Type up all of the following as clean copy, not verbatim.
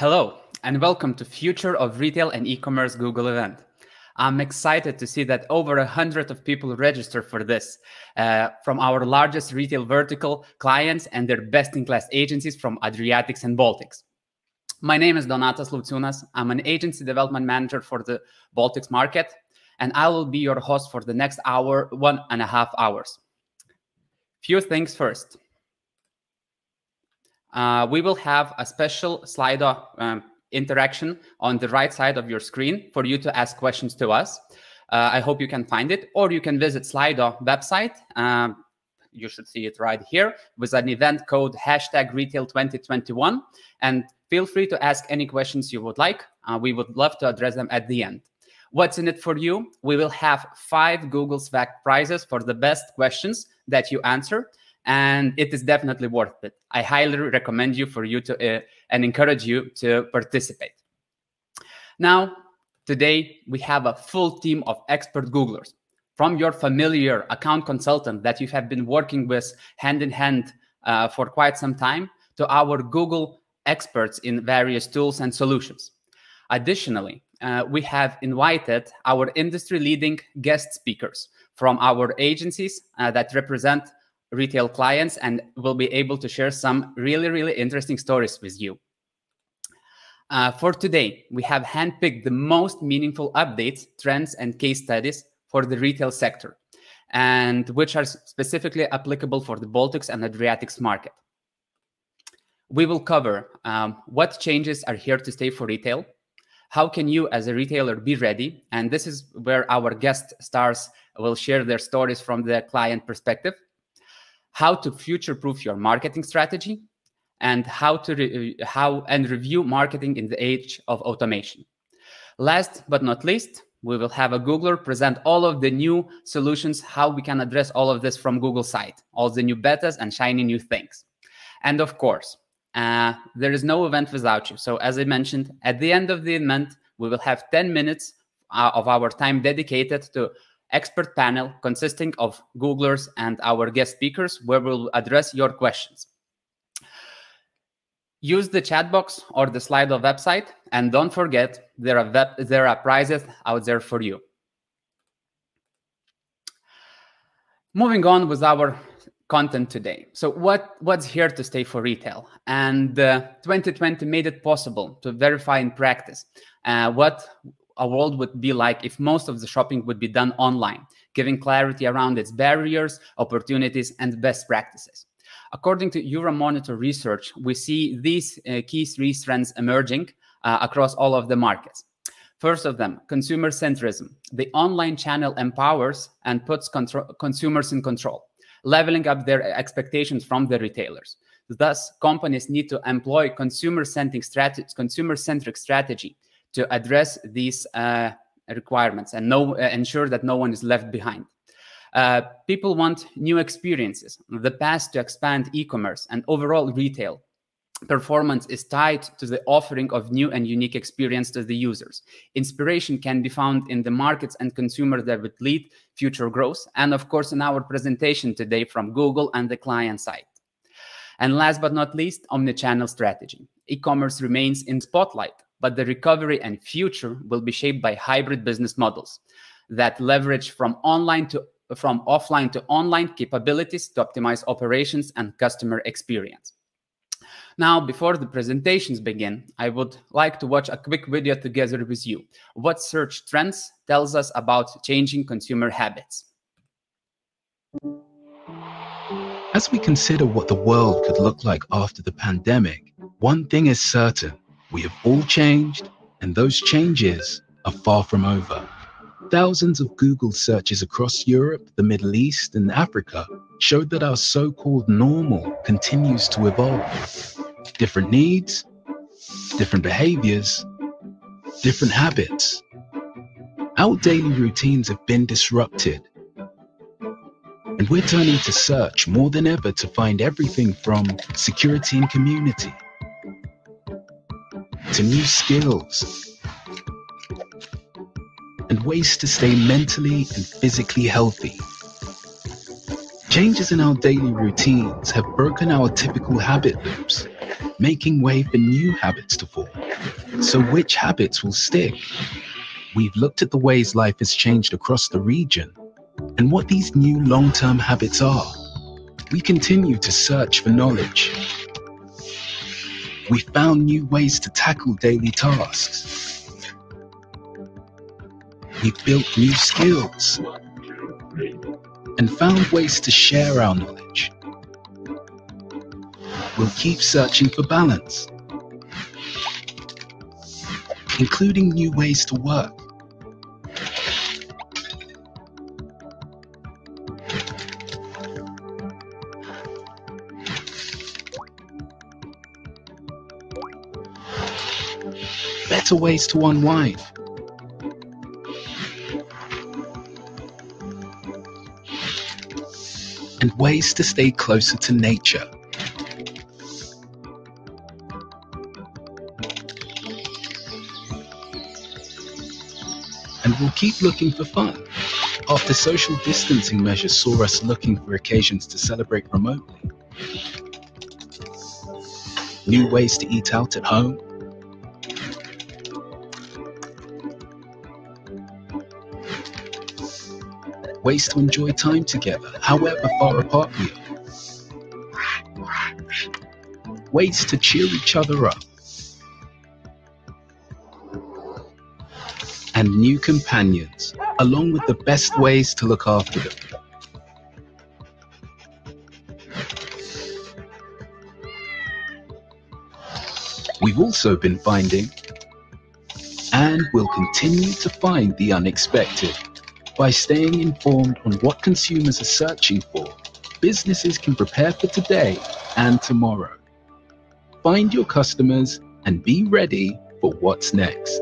Hello, and welcome to Future of Retail and E-commerce Google event. I'm excited to see that over 100 of people registered for this, from our largest retail vertical clients and their best-in-class agencies from Adriatics and Baltics. My name is Donatas Lauciūnas. I'm an agency development manager for the Baltics market, and I will be your host for the next hour, 1.5 hours. Few things first. We will have a special Slido interaction on the right side of your screen for you to ask questions to us. I hope you can find it, or you can visit Slido website. You should see it right here with an event code #retail2021. And feel free to ask any questions you would like. We would love to address them at the end. What's in it for you? We will have 5 Google Swag prizes for the best questions that you answer. And it is definitely worth it. I highly recommend you and encourage you to participate. Now, today we have a full team of expert Googlers, from your familiar account consultant that you have been working with hand in hand for quite some time, to our Google experts in various tools and solutions. Additionally, we have invited our industry-leading guest speakers from our agencies that represent retail clients and will be able to share some really interesting stories with you. For today, we have handpicked the most meaningful updates, trends, and case studies for the retail sector, and which are specifically applicable for the Baltics and Adriatics market. We will cover what changes are here to stay for retail, how can you as a retailer be ready, and this is where our guest stars will share their stories from the client perspective, how to future-proof your marketing strategy, and how to review marketing in the age of automation. Last but not least, we will have a Googler present all of the new solutions, how we can address all of this from Google side, all the new betas and shiny new things. And of course, there is no event without you. So as I mentioned, at the end of the event, we will have 10 minutes of our time dedicated to expert panel consisting of Googlers and our guest speakers, where we'll address your questions. Use the chat box or the Slido website, and don't forget there are prizes out there for you. Moving on with our content today. So what's here to stay for retail? And 2020 made it possible to verify in practice what a world would be like if most of the shopping would be done online, giving clarity around its barriers, opportunities, and best practices. According to Euromonitor research, we see these key 3 trends emerging across all of the markets. First of them, consumer centrism. The online channel empowers and puts consumers in control, leveling up their expectations from the retailers. Thus, companies need to employ consumer-centric strategy to address these requirements and ensure that no one is left behind. People want new experiences. The path to expand e-commerce and overall retail performance is tied to the offering of new and unique experience to the users. Inspiration can be found in the markets and consumers that would lead future growth, and of course in our presentation today from Google and the client side. And last but not least, omnichannel strategy. E-commerce remains in spotlight, but the recovery and future will be shaped by hybrid business models that leverage from offline to online capabilities to optimize operations and customer experience. Now, before the presentations begin, I would like to watch a quick video together with you. What search trends tells us about changing consumer habits? As we consider what the world could look like after the pandemic, one thing is certain. We have all changed, and those changes are far from over. Thousands of Google searches across Europe, the Middle East, and Africa showed that our so-called normal continues to evolve. Different needs, different behaviors, different habits. Our daily routines have been disrupted, and we're turning to search more than ever to find everything from security and community to new skills and ways to stay mentally and physically healthy. Changes in our daily routines have broken our typical habit loops, making way for new habits to form. So which habits will stick? We've looked at the ways life has changed across the region and what these new long-term habits are. We continue to search for knowledge. We found new ways to tackle daily tasks. We've built new skills and found ways to share our knowledge. We'll keep searching for balance, including new ways to work. Better ways to unwind. And ways to stay closer to nature. And we'll keep looking for fun. After social distancing measures saw us looking for occasions to celebrate remotely. New ways to eat out at home. Ways to enjoy time together, however far apart we are. Ways to cheer each other up. And new companions, along with the best ways to look after them. We've also been finding, and will continue to find, the unexpected. By staying informed on what consumers are searching for, businesses can prepare for today and tomorrow. Find your customers and be ready for what's next.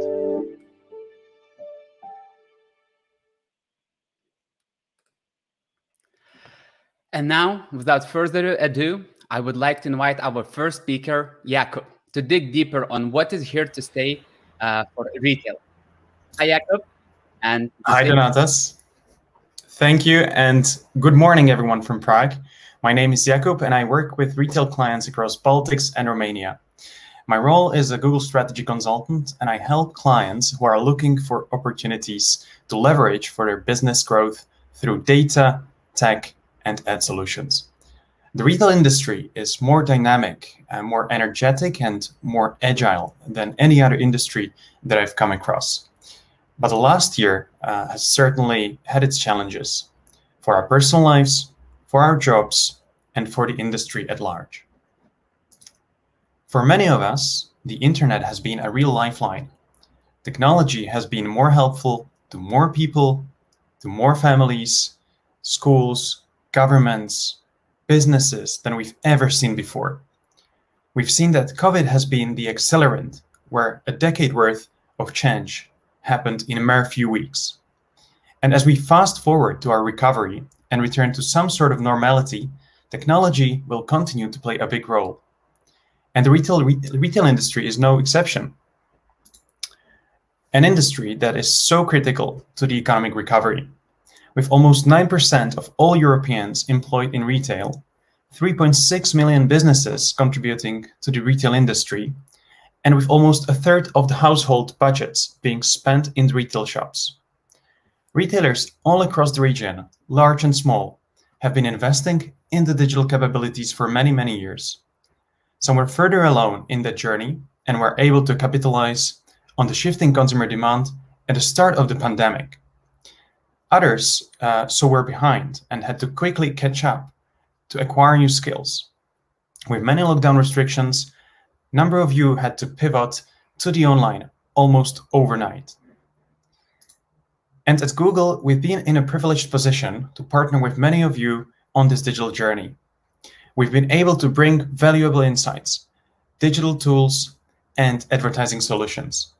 And now, without further ado, I would like to invite our first speaker, Jakob, to dig deeper on what is here to stay for retail. Hi, Jakob. And hi, Donatas. Thank you, and good morning, everyone from Prague. My name is Jakob, and I work with retail clients across Baltics and Romania. My role is a Google strategy consultant, and I help clients who are looking for opportunities to leverage for their business growth through data, tech, and ad solutions. The retail industry is more dynamic, more energetic, and more agile than any other industry that I've come across. But the last year has certainly had its challenges for our personal lives, for our jobs, and for the industry at large. For many of us, the internet has been a real lifeline. Technology has been more helpful to more people, to more families, schools, governments, businesses than we've ever seen before. We've seen that COVID has been the accelerant, where a decade worth of change happened in a mere few weeks. And as we fast forward to our recovery and return to some sort of normality, technology will continue to play a big role. And the retail industry is no exception. An industry that is so critical to the economic recovery. With almost 9% of all Europeans employed in retail, 3.6 million businesses contributing to the retail industry, and with almost a third of the household budgets being spent in retail shops. Retailers all across the region, large and small, have been investing in the digital capabilities for many, many years. Some were further along in that journey and were able to capitalize on the shifting consumer demand at the start of the pandemic. Others were behind and had to quickly catch up to acquire new skills. With many lockdown restrictions, a number of you had to pivot to the online almost overnight. And at Google, we've been in a privileged position to partner with many of you on this digital journey. We've been able to bring valuable insights, digital tools, and advertising solutions.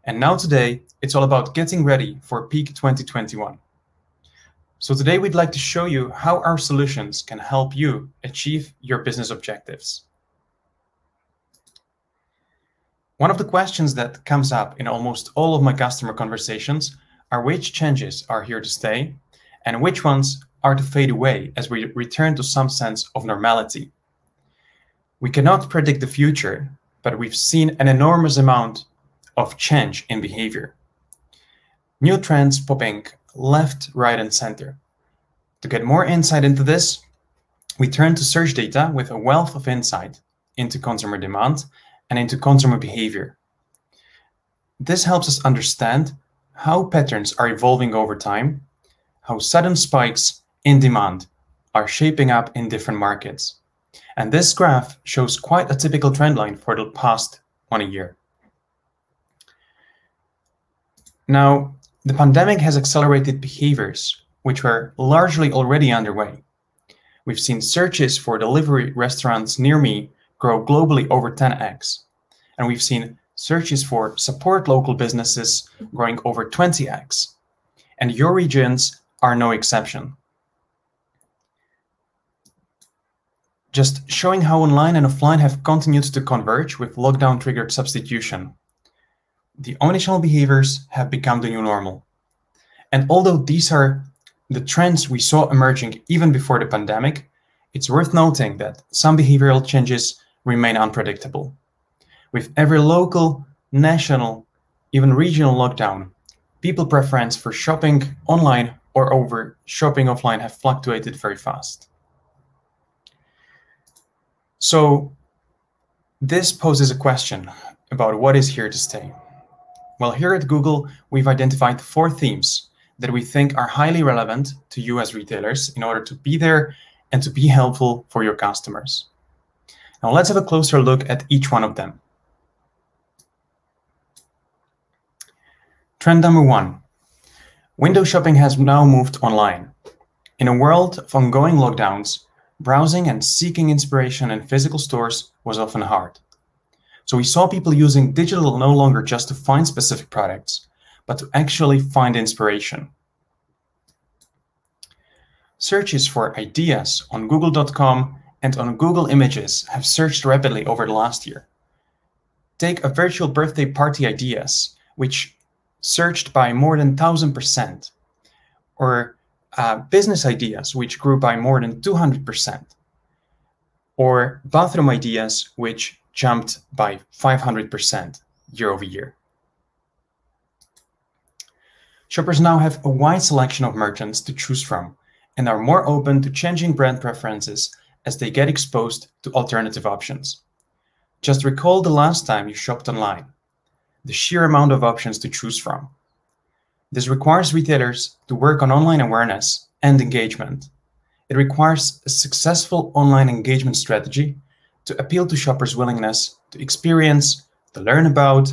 And now today, it's all about getting ready for peak 2021. So today we'd like to show you how our solutions can help you achieve your business objectives. One of the questions that comes up in almost all of my customer conversations are which changes are here to stay and which ones are to fade away as we return to some sense of normality. We cannot predict the future, but we've seen an enormous amount of change in behavior. New trends popping left, right, and center. To get more insight into this, we turn to search data with a wealth of insight into consumer demand and into consumer behavior. This helps us understand how patterns are evolving over time, how sudden spikes in demand are shaping up in different markets. And this graph shows quite a typical trend line for the past 1 year. Now, the pandemic has accelerated behaviors which were largely already underway. We've seen searches for delivery restaurants near me grow globally over 10x. And we've seen searches for support local businesses growing over 20x. And your regions are no exception. Just showing how online and offline have continued to converge with lockdown-triggered substitution. The omnichannel behaviors have become the new normal. And although these are the trends we saw emerging even before the pandemic, it's worth noting that some behavioral changes remain unpredictable. With every local, national, even regional lockdown, people preference for shopping online or over shopping offline have fluctuated very fast. So this poses a question about what is here to stay. Well, here at Google, we've identified 4 themes that we think are highly relevant to you as retailers in order to be there and to be helpful for your customers. Now let's have a closer look at each one of them. Trend number 1. Window shopping has now moved online. In a world of ongoing lockdowns, browsing and seeking inspiration in physical stores was often hard. So we saw people using digital no longer just to find specific products, but to actually find inspiration. Searches for ideas on Google.com and on Google Images have surged rapidly over the last year. Take a virtual birthday party ideas, which surged by more than 1,000%, or business ideas, which grew by more than 200%, or bathroom ideas, which jumped by 500% year over year. Shoppers now have a wide selection of merchants to choose from and are more open to changing brand preferences as they get exposed to alternative options. Just recall the last time you shopped online, the sheer amount of options to choose from. This requires retailers to work on online awareness and engagement. It requires a successful online engagement strategy to appeal to shoppers' willingness to experience, to learn about,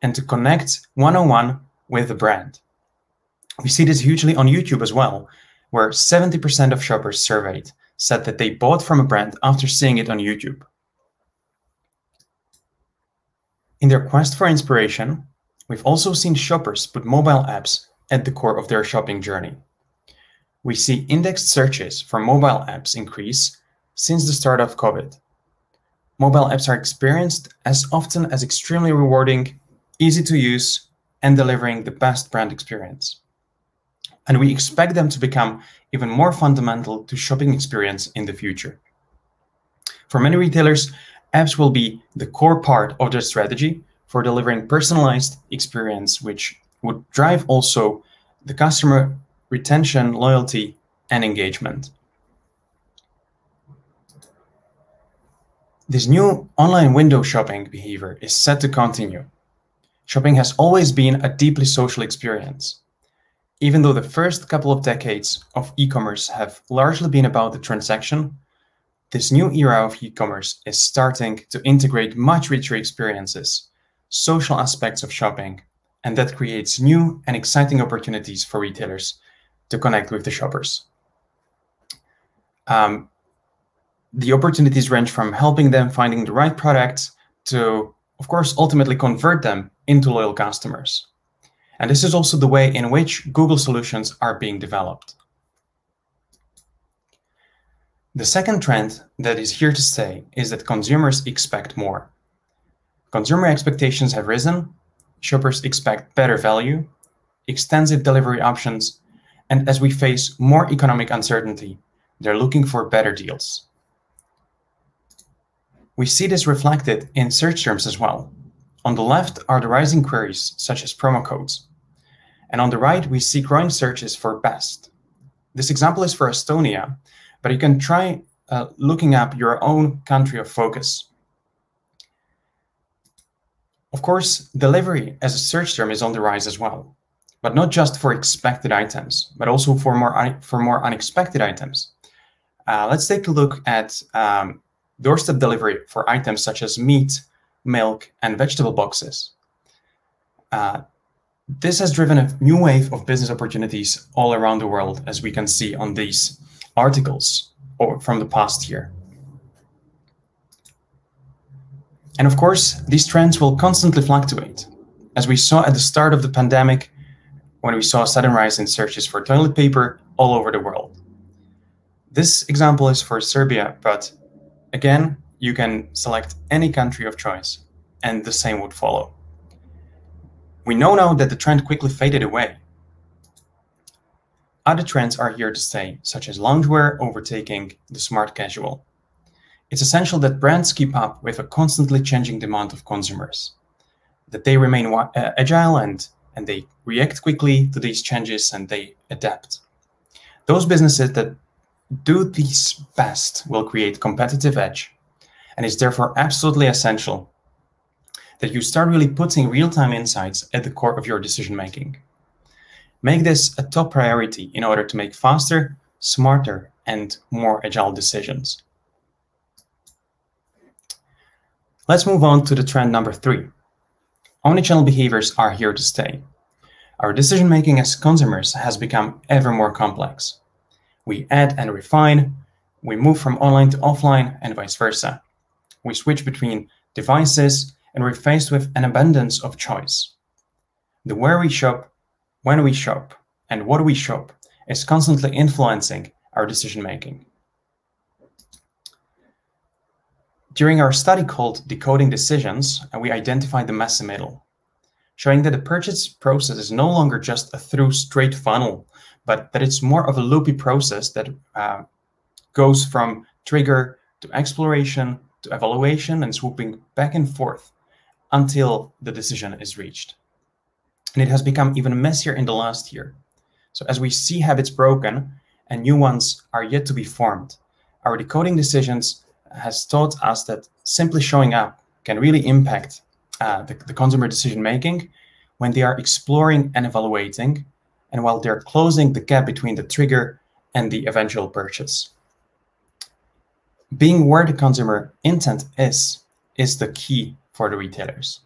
and to connect one-on-one with the brand. We see this hugely on YouTube as well, where 70% of shoppers surveyed said that they bought from a brand after seeing it on YouTube. In their quest for inspiration, we've also seen shoppers put mobile apps at the core of their shopping journey. We see indexed searches for mobile apps increase since the start of COVID. Mobile apps are experienced as often as extremely rewarding, easy to use, and delivering the best brand experience. And we expect them to become even more fundamental to shopping experience in the future. For many retailers, apps will be the core part of their strategy for delivering personalized experience, which would drive also the customer retention, loyalty, and engagement. This new online window shopping behavior is set to continue. Shopping has always been a deeply social experience. Even though the first couple of decades of e-commerce have largely been about the transaction, this new era of e-commerce is starting to integrate much richer experiences, social aspects of shopping, and that creates new and exciting opportunities for retailers to connect with the shoppers. The opportunities range from helping them finding the right products to, of course, ultimately convert them into loyal customers. And this is also the way in which Google solutions are being developed. The second trend that is here to stay is that consumers expect more. Consumer expectations have risen, shoppers expect better value, extensive delivery options, and as we face more economic uncertainty, they're looking for better deals. We see this reflected in search terms as well. On the left are the rising queries, such as promo codes. And on the right, we see growing searches for best. This example is for Estonia, but you can try looking up your own country of focus. Of course, delivery as a search term is on the rise as well, but not just for expected items, but also for more unexpected items. Let's take a look at doorstep delivery for items such as meat, milk, and vegetable boxes. This has driven a new wave of business opportunities all around the world, as we can see on these articles from the past year. And of course, these trends will constantly fluctuate, as we saw at the start of the pandemic, when we saw a sudden rise in searches for toilet paper all over the world. This example is for Serbia, but again, you can select any country of choice, and the same would follow. We know now that the trend quickly faded away. Other trends are here to stay, such as loungewear overtaking the smart casual. It's essential that brands keep up with a constantly changing demand of consumers, that they remain agile and they react quickly to these changes and they adapt. Those businesses that do these best will create competitive edge, and it's therefore absolutely essential that you start really putting real-time insights at the core of your decision-making. Make this a top priority in order to make faster, smarter, and more agile decisions. Let's move on to the trend number 3. Omnichannel behaviors are here to stay. Our decision-making as consumers has become ever more complex. We add and refine, we move from online to offline, and vice versa. We switch between devices, and we're faced with an abundance of choice. The where we shop, when we shop, and what we shop is constantly influencing our decision-making. During our study called Decoding Decisions, we identified the messy middle, showing that the purchase process is no longer just a through straight funnel, but that it's more of a loopy process that goes from trigger to exploration to evaluation and swooping back and forth until the decision is reached. And it has become even messier in the last year. So as we see habits broken and new ones are yet to be formed, our decoding decisions has taught us that simply showing up can really impact the consumer decision-making when they are exploring and evaluating, and while they're closing the gap between the trigger and the eventual purchase. Being where the consumer intent is the key for the retailers.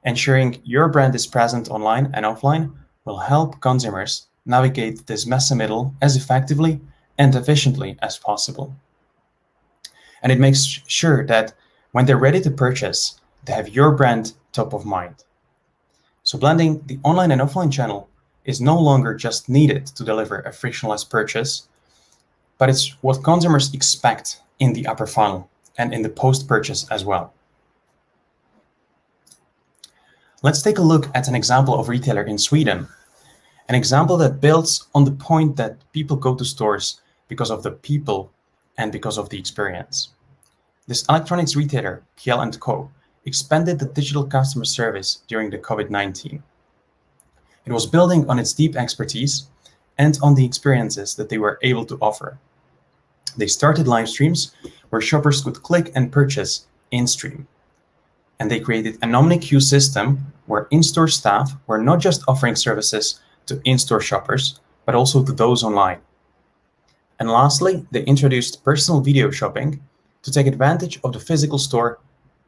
Ensuring your brand is present online and offline will help consumers navigate this messy middle as effectively and efficiently as possible. And it makes sure that when they're ready to purchase, they have your brand top of mind. So blending the online and offline channel is no longer just needed to deliver a frictionless purchase, but it's what consumers expect in the upper funnel and in the post-purchase as well. Let's take a look at an example of retailer in Sweden, an example that builds on the point that people go to stores because of the people and because of the experience. This electronics retailer, Kjell & Co, expanded the digital customer service during the COVID-19. It was building on its deep expertise and on the experiences that they were able to offer. They started live streams where shoppers could click and purchase in-stream. And they created an omni-queue system where in-store staff were not just offering services to in-store shoppers, but also to those online. And lastly, they introduced personal video shopping to take advantage of the physical store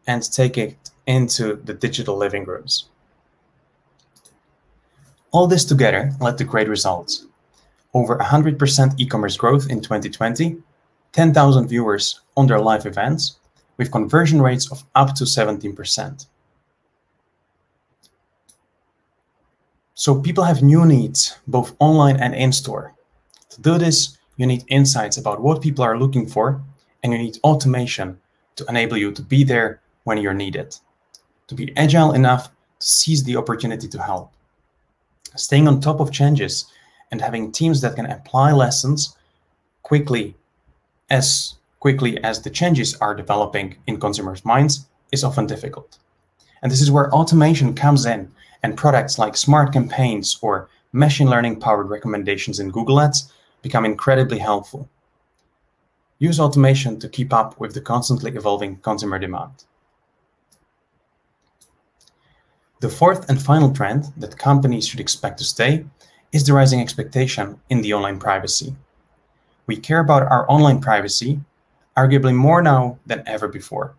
and take it into the digital living rooms. All this together led to great results. Over 100% e-commerce growth in 2020, 10,000 viewers on their live events, with conversion rates of up to 17%. So people have new needs, both online and in-store. To do this, you need insights about what people are looking for, and you need automation to enable you to be there when you're needed, to be agile enough to seize the opportunity to help. Staying on top of changes and having teams that can apply lessons quickly as the changes are developing in consumers' minds is often difficult. And this is where automation comes in, and products like smart campaigns or machine learning powered recommendations in Google Ads become incredibly helpful. Use automation to keep up with the constantly evolving consumer demand. The fourth and final trend that companies should expect to stay is the rising expectation in the online privacy. We care about our online privacy, arguably more now than ever before.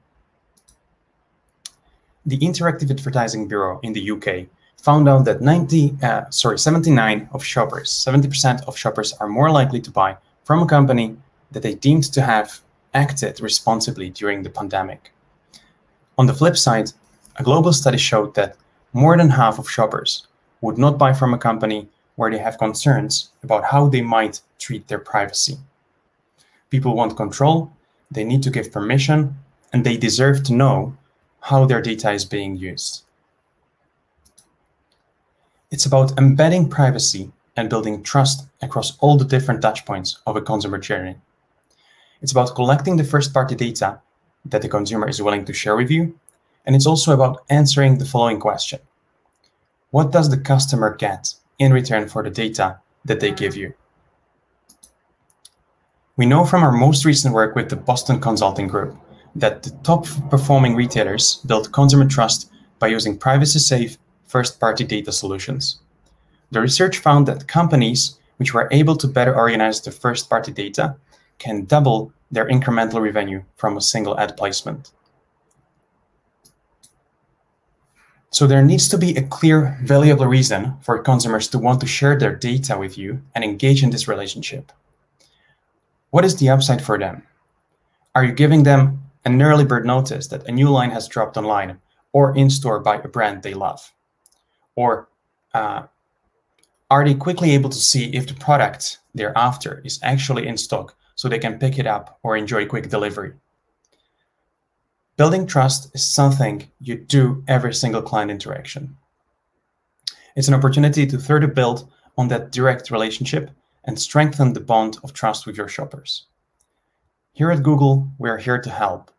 The Interactive Advertising Bureau in the UK found out that 70% of shoppers are more likely to buy from a company that they deemed to have acted responsibly during the pandemic. On the flip side, a global study showed that more than half of shoppers would not buy from a company where they have concerns about how they might treat their privacy. People want control, they need to give permission, and they deserve to know how their data is being used. It's about embedding privacy and building trust across all the different touchpoints of a consumer journey. It's about collecting the first-party data that the consumer is willing to share with you, and it's also about answering the following question. What does the customer get in return for the data that they give you? We know from our most recent work with the Boston Consulting Group that the top performing retailers build consumer trust by using privacy-safe first-party data solutions. The research found that companies which were able to better organize the first-party data can double their incremental revenue from a single ad placement. So there needs to be a clear, valuable reason for consumers to want to share their data with you and engage in this relationship. What is the upside for them? Are you giving them an early bird notice that a new line has dropped online or in store by a brand they love? Or are they quickly able to see if the product they're after is actually in stock so they can pick it up or enjoy quick delivery? Building trust is something you do every single client interaction. It's an opportunity to further build on that direct relationship and strengthen the bond of trust with your shoppers. Here at Google, we are here to help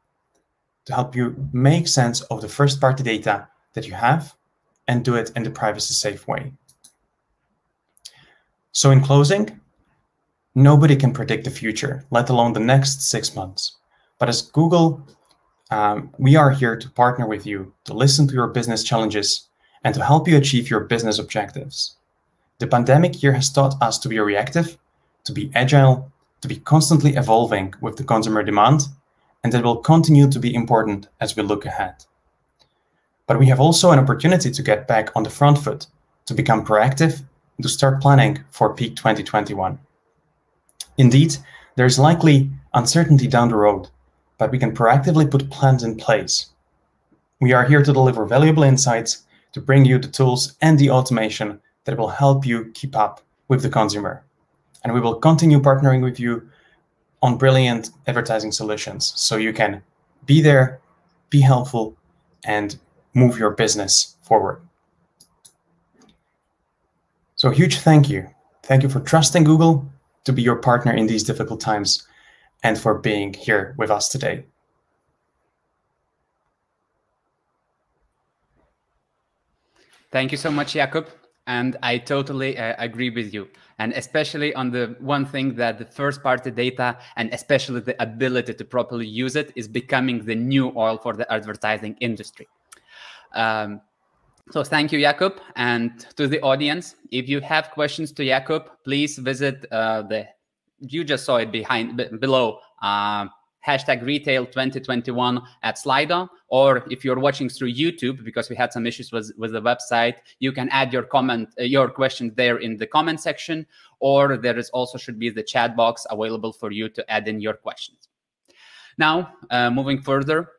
you make sense of the first-party data that you have and do it in the privacy-safe way. So in closing, nobody can predict the future, let alone the next 6 months. But as Google, we are here to partner with you, to listen to your business challenges, and to help you achieve your business objectives. The pandemic year has taught us to be reactive, to be agile, to be constantly evolving with the consumer demand, and that will continue to be important as we look ahead. But we have also an opportunity to get back on the front foot, to become proactive, and to start planning for peak 2021. Indeed, there is likely uncertainty down the road, but we can proactively put plans in place. We are here to deliver valuable insights, to bring you the tools and the automation that will help you keep up with the consumer. And we will continue partnering with you on brilliant advertising solutions so you can be there, be helpful, and move your business forward. So a huge thank you. Thank you for trusting Google to be your partner in these difficult times and for being here with us today. Thank you so much, Jakub. And I totally agree with you. And especially on the one thing that the first-party data and especially the ability to properly use it is becoming the new oil for the advertising industry. So thank you, Jakub. And to the audience, if you have questions to Jakub, please visit you just saw it below, #retail2021 at Slido, or if you're watching through YouTube, because we had some issues with the website, you can add your question there in the comment section, or there is also should be the chat box available for you to add in your questions. Now, moving further,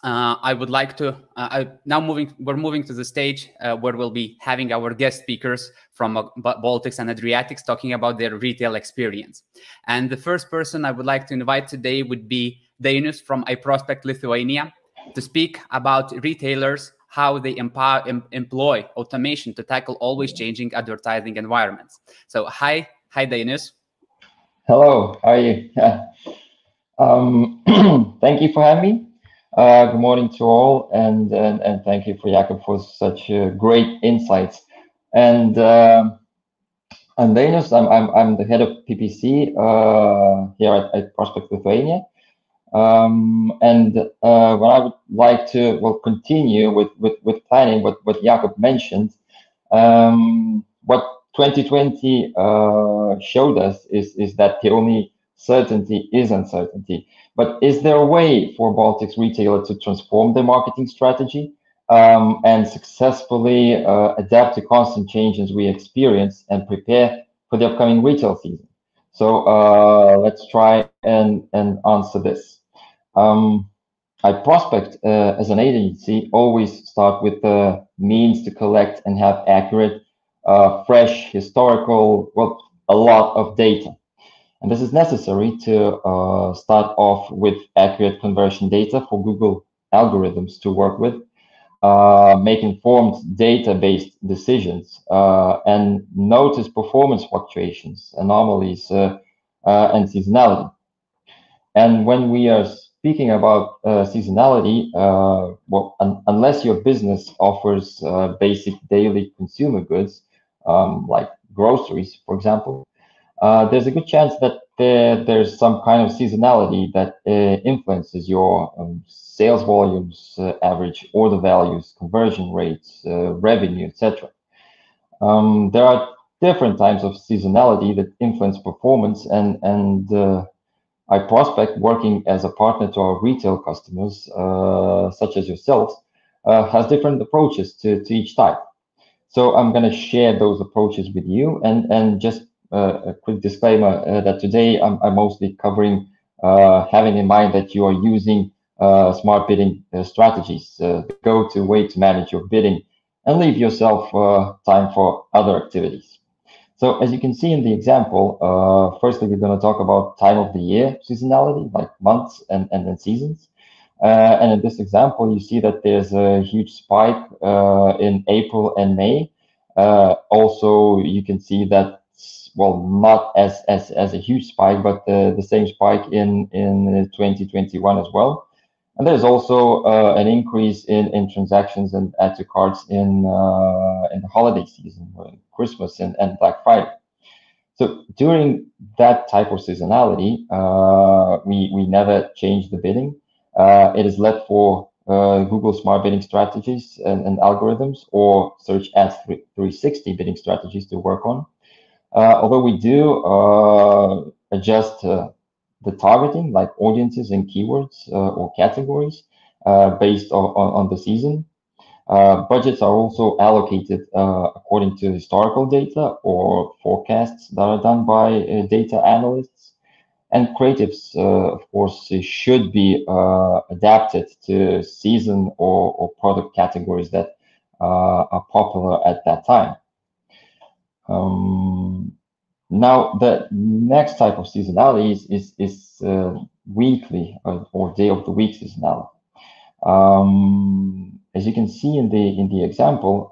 I would like to we're moving to the stage where we'll be having our guest speakers from Baltics and Adriatics talking about their retail experience. And the first person I would like to invite today would be Dainius from iProspect Lithuania to speak about retailers, how they employ automation to tackle always changing advertising environments. So hi Dainius. Hello, how are you? Thank you for having me. Good morning to all, and thank you for Jakob for such great insights. And I'm Venus. I'm the head of PPC here at Prospect Lithuania. And what I would like to continue with planning what Jakob mentioned. What 2020 showed us is that the only certainty is uncertainty. But is there a way for Baltics retailer to transform their marketing strategy and successfully adapt to constant changes we experience and prepare for the upcoming retail season? So let's try and answer this. I prospect as an agency always start with the means to collect and have accurate, fresh, historical, a lot of data. And this is necessary to start off with accurate conversion data for Google algorithms to work with, make informed data-based decisions, and notice performance fluctuations, anomalies, and seasonality. And when we are speaking about seasonality, unless your business offers basic daily consumer goods, like groceries, for example, there's a good chance that there's some kind of seasonality that influences your sales volumes, average order values, conversion rates, revenue, etc. There are different types of seasonality that influence performance, and I prospect working as a partner to our retail customers, such as yourselves, has different approaches to each type. So I'm going to share those approaches with you, and just a quick disclaimer that today I'm mostly covering having in mind that you are using smart bidding strategies, the go-to way to manage your bidding, and leave yourself time for other activities. So as you can see in the example, firstly, we're going to talk about time of the year seasonality, like months and then seasons. And in this example, you see that there's a huge spike in April and May. Also, you can see that, well, not as a huge spike, but the same spike in 2021 as well. And there's also an increase in transactions and add to carts in the holiday season, Christmas and Black Friday. So during that type of seasonality, we never change the bidding. It is left for Google Smart Bidding strategies and algorithms, or Search Ads 360 bidding strategies to work on. Although we do adjust the targeting, like audiences and keywords or categories, based on the season. Budgets are also allocated according to historical data or forecasts that are done by data analysts. And creatives, of course, should be adapted to season or product categories that are popular at that time. Now, the next type of seasonality is weekly or day of the week seasonality. As you can see in the example,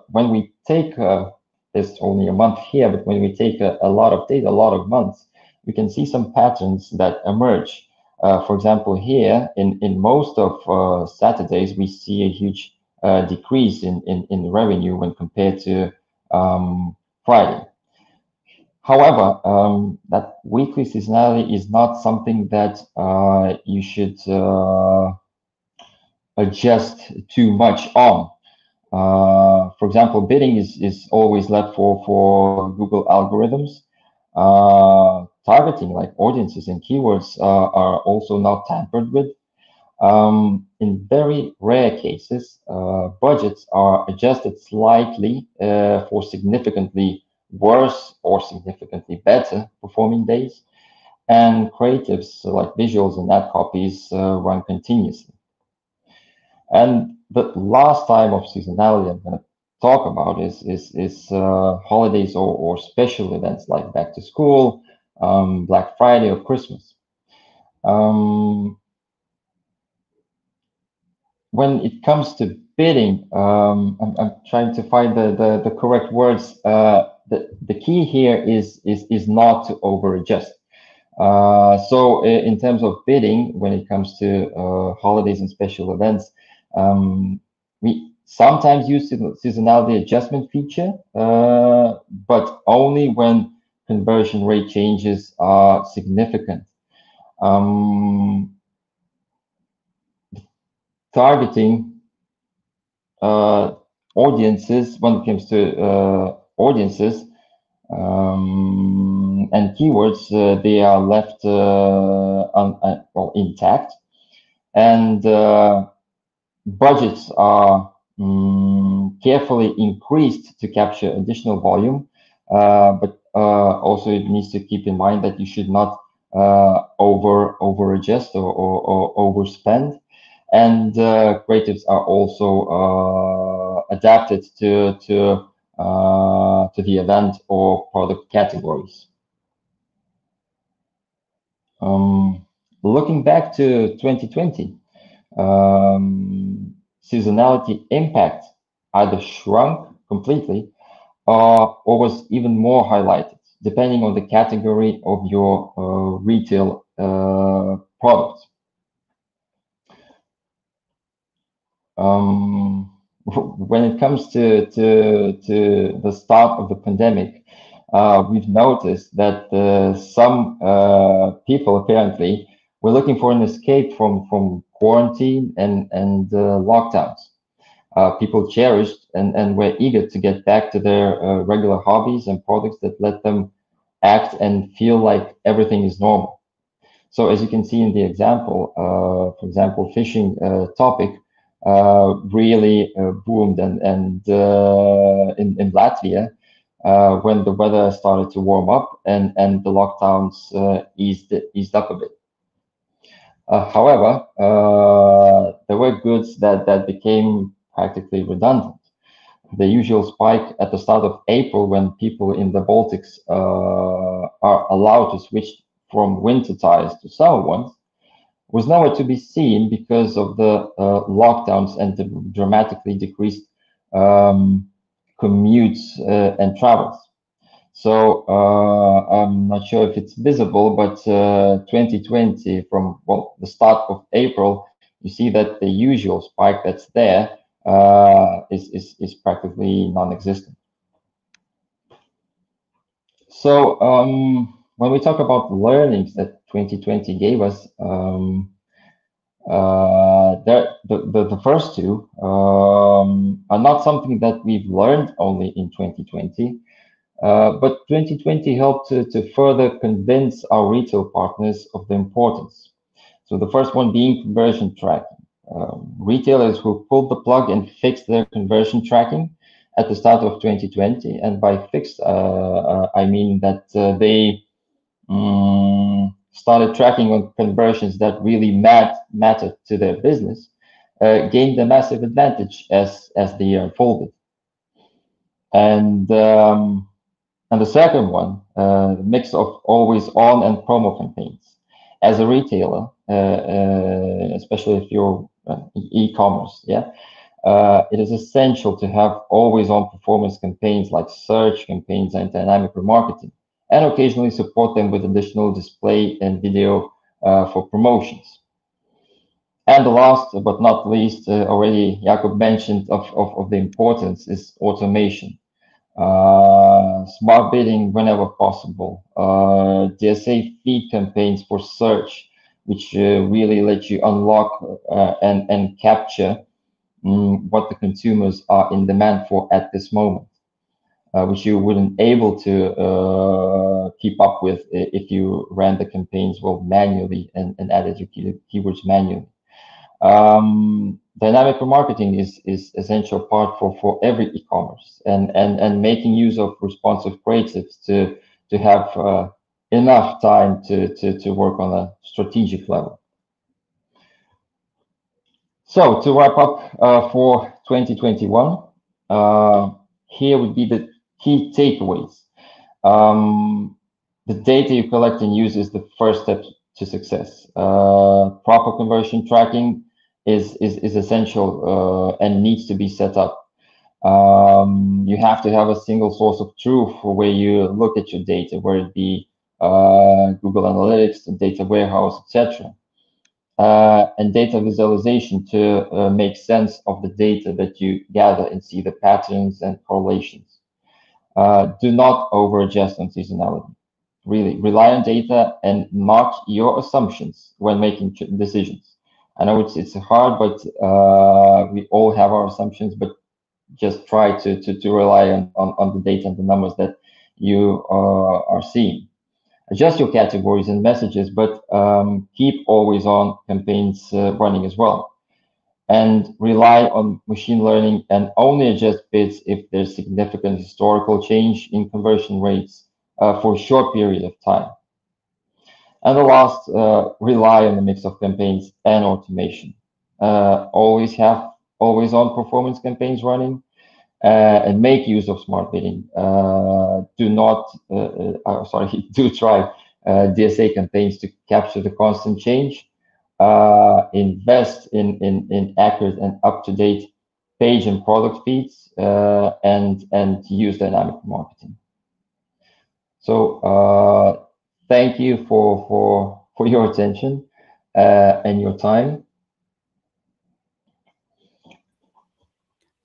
when we take there's only a month here, but when we take a lot of data, a lot of months, we can see some patterns that emerge. For example, here in most of Saturdays, we see a huge decrease in revenue when compared to Friday. However, that weekly seasonality is not something that you should adjust too much on. For example, bidding is always left for Google algorithms. Targeting, like audiences and keywords, are also not tampered with. In very rare cases, budgets are adjusted slightly for significantly worse or significantly better performing days, and creatives like visuals and ad copies run continuously. And the last type of seasonality I'm going to talk about is holidays or special events like back to school, Black Friday, or Christmas. When it comes to bidding, I'm trying to find the correct words. The key here is not to over adjust. So in terms of bidding, when it comes to holidays and special events, we sometimes use seasonality adjustment feature, but only when conversion rate changes are significant. Targeting audiences, when it comes to audiences and keywords, they are left well, intact, and budgets are carefully increased to capture additional volume, but also it needs to keep in mind that you should not over adjust or overspend, and creatives are also adapted to the event or product categories. Looking back to 2020, seasonality impact either shrunk completely or was even more highlighted, depending on the category of your retail product. When it comes to the start of the pandemic, we've noticed that some people apparently were looking for an escape from quarantine and lockdowns. People cherished and were eager to get back to their regular hobbies and products that let them act and feel like everything is normal. So as you can see in the example, for example, fishing topic really boomed and in Latvia when the weather started to warm up and the lockdowns eased up a bit. However, there were goods that became practically redundant. The usual spike at the start of April, when people in the Baltics are allowed to switch from winter tires to summer ones, was nowhere to be seen because of the lockdowns and the dramatically decreased commutes and travels. So I'm not sure if it's visible, but 2020, from the start of April, you see that the usual spike that's there is practically non-existent. So when we talk about learnings that 2020 gave us, the first two are not something that we've learned only in 2020, but 2020 helped to further convince our retail partners of the importance. So the first one being conversion tracking. Retailers who pulled the plug and fixed their conversion tracking at the start of 2020, and by fixed, I mean that they started tracking on conversions that really mattered to their business, gained a massive advantage as the year unfolded. And the second one, mix of always on and promo campaigns. As a retailer, especially if you're e-commerce, it is essential to have always on performance campaigns like search campaigns and dynamic remarketing, and occasionally support them with additional display and video for promotions. And the last but not least, already Jakob mentioned of the importance is automation. Smart bidding whenever possible, DSA feed campaigns for search, which really let you unlock and capture what the consumers are in demand for at this moment, which you wouldn't able to keep up with if you ran the campaigns manually and added your keywords manually. Dynamic remarketing is essential part for every e-commerce, and making use of responsive creatives to have enough time to work on a strategic level. So to wrap up for 2021, here would be the key takeaways. The data you collect and use is the first step to success. Proper conversion tracking is essential and needs to be set up. You have to have a single source of truth for where you look at your data, where it be Google Analytics, and data warehouse, etc. And data visualization to make sense of the data that you gather and see the patterns and correlations. Do not over-adjust on seasonality. Really, rely on data and mark your assumptions when making decisions. I know it's hard, but we all have our assumptions, but just try to rely on the data and the numbers that you are seeing. Adjust your categories and messages, but keep always on campaigns running as well. And rely on machine learning and only adjust bids if there's significant historical change in conversion rates for a short period of time. And the last, rely on the mix of campaigns and automation. Always have always on performance campaigns running and make use of smart bidding. Do try DSA campaigns to capture the constant change. Invest in accurate and up-to-date page and product feeds, and use dynamic marketing. So thank you for your attention and your time.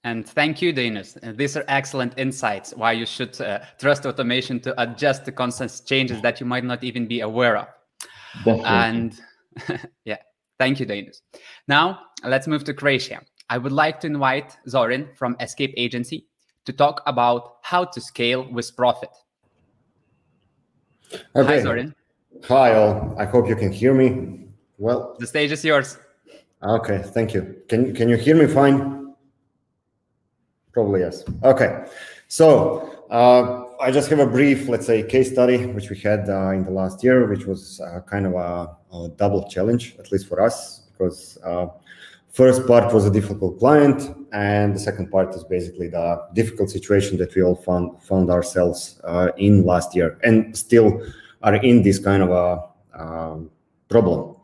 And thank you, Denis. These are excellent insights why you should trust automation to adjust to constant changes that you might not even be aware of. Definitely. And yeah, thank you, Denis. Now, let's move to Croatia. I would like to invite Zoran from Escape Agency to talk about how to scale with profit. Okay. Hi, Zoran. Hi, all. I hope you can hear me well. The stage is yours. Okay, thank you. Can you hear me fine? Probably yes. Okay. So I just have a brief, let's say, case study, which we had in the last year, which was kind of a double challenge, at least for us, because first part was a difficult client, and the second part is basically the difficult situation that we all found ourselves in last year, and still are in this kind of a problem.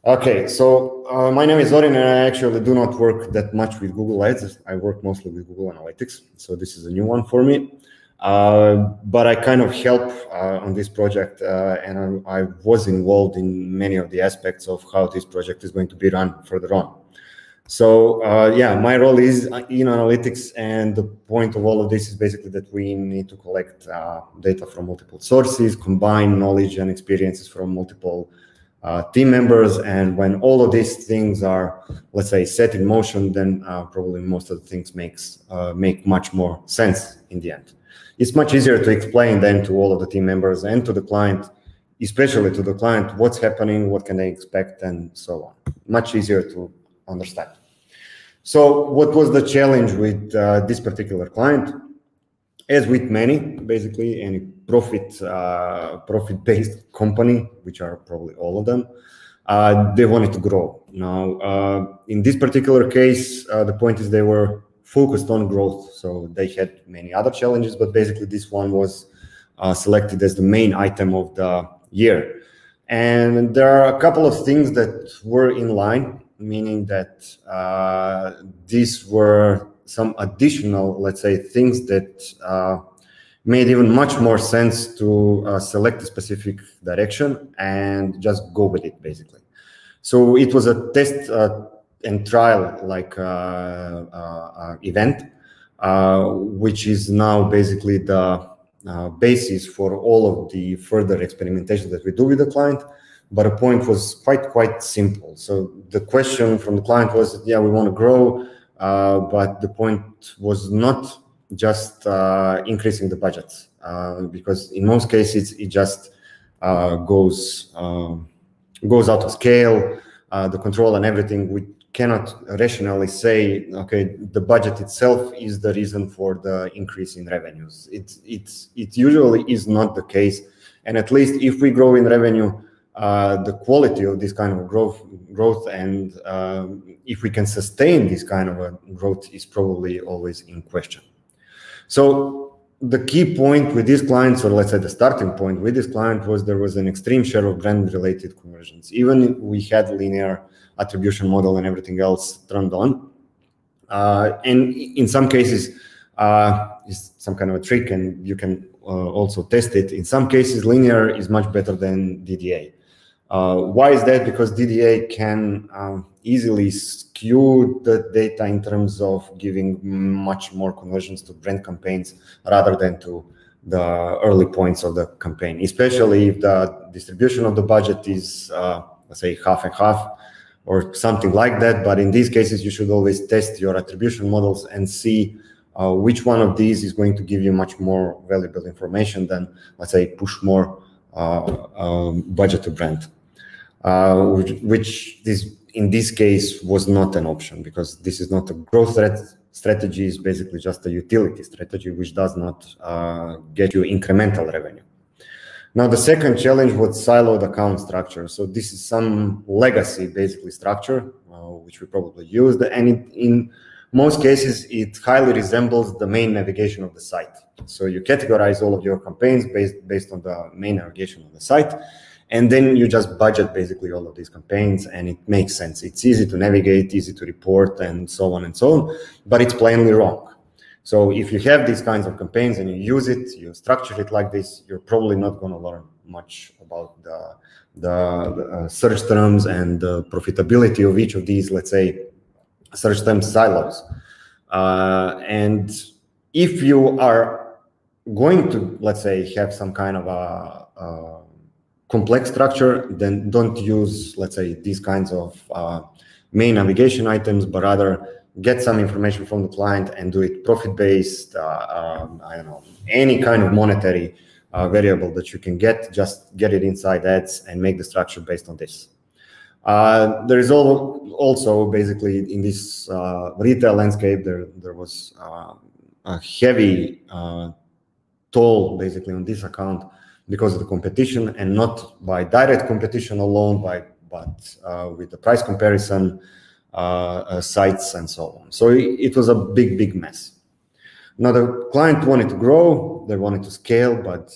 Okay, so my name is Zoran, and I actually do not work that much with Google Ads. I work mostly with Google Analytics, so this is a new one for me. But I kind of help on this project, and I was involved in many of the aspects of how this project is going to be run further on. So yeah, my role is in analytics, and the point of all of this is basically that we need to collect data from multiple sources, combine knowledge and experiences from multiple team members, and when all of these things are, let's say, set in motion, then probably most of the things make much more sense in the end. It's much easier to explain then to all of the team members and to the client, especially to the client, what's happening, what can they expect, and so on. Much easier to understand. So what was the challenge with this particular client? As with many, basically, any profit-based company, which are probably all of them, they wanted to grow. Now, in this particular case, the point is they were focused on growth. So they had many other challenges, but basically this one was selected as the main item of the year. And there are a couple of things that were in line, meaning that these were some additional, let's say, things that made even much more sense to select a specific direction and just go with it, basically. So it was a test and trial like event, which is now basically the basis for all of the further experimentation that we do with the client. But the point was quite simple. So the question from the client was, yeah, we want to grow, but the point was not just increasing the budgets, because in most cases it just goes out of scale, the control and everything. We cannot rationally say, okay, the budget itself is the reason for the increase in revenues. It usually is not the case, and at least if we grow in revenue, the quality of this kind of growth and if we can sustain this kind of a growth is probably always in question. So the key point with these clients, or let's say the starting point with this client, was there was an extreme share of brand-related conversions. Even if we had linear attribution model and everything else turned on, and in some cases, it's some kind of a trick, and you can also test it. In some cases, linear is much better than DDA. Why is that? Because DDA can easily skew the data in terms of giving much more conversions to brand campaigns rather than to the early points of the campaign, especially if the distribution of the budget is, let's say, half and half or something like that. But in these cases, you should always test your attribution models and see which one of these is going to give you much more valuable information than, let's say, push more budget to brand. Which in this case was not an option, because this is not a growth strategy, is basically just a utility strategy, which does not get you incremental revenue. Now, the second challenge was siloed account structure. So this is some legacy, basically, structure, which we probably used. And in most cases, it highly resembles the main navigation of the site. So you categorize all of your campaigns based on the main navigation of the site. And then you just budget basically all of these campaigns, and it makes sense. It's easy to navigate, easy to report, and so on and so on, but it's plainly wrong. So if you have these kinds of campaigns and you use it, you structure it like this, you're probably not going to learn much about the search terms and the profitability of each of these, let's say, search term silos. And if you are going to, let's say, have some kind of a complex structure, then don't use, let's say, these kinds of main navigation items, but rather get some information from the client and do it profit-based, I don't know, any kind of monetary variable that you can get, just get it inside ads and make the structure based on this. There is also basically in this retail landscape, there was a heavy toll basically on this account because of the competition, and not by direct competition alone, but with the price comparison sites and so on. So it was a big mess. Now the client wanted to grow, they wanted to scale, but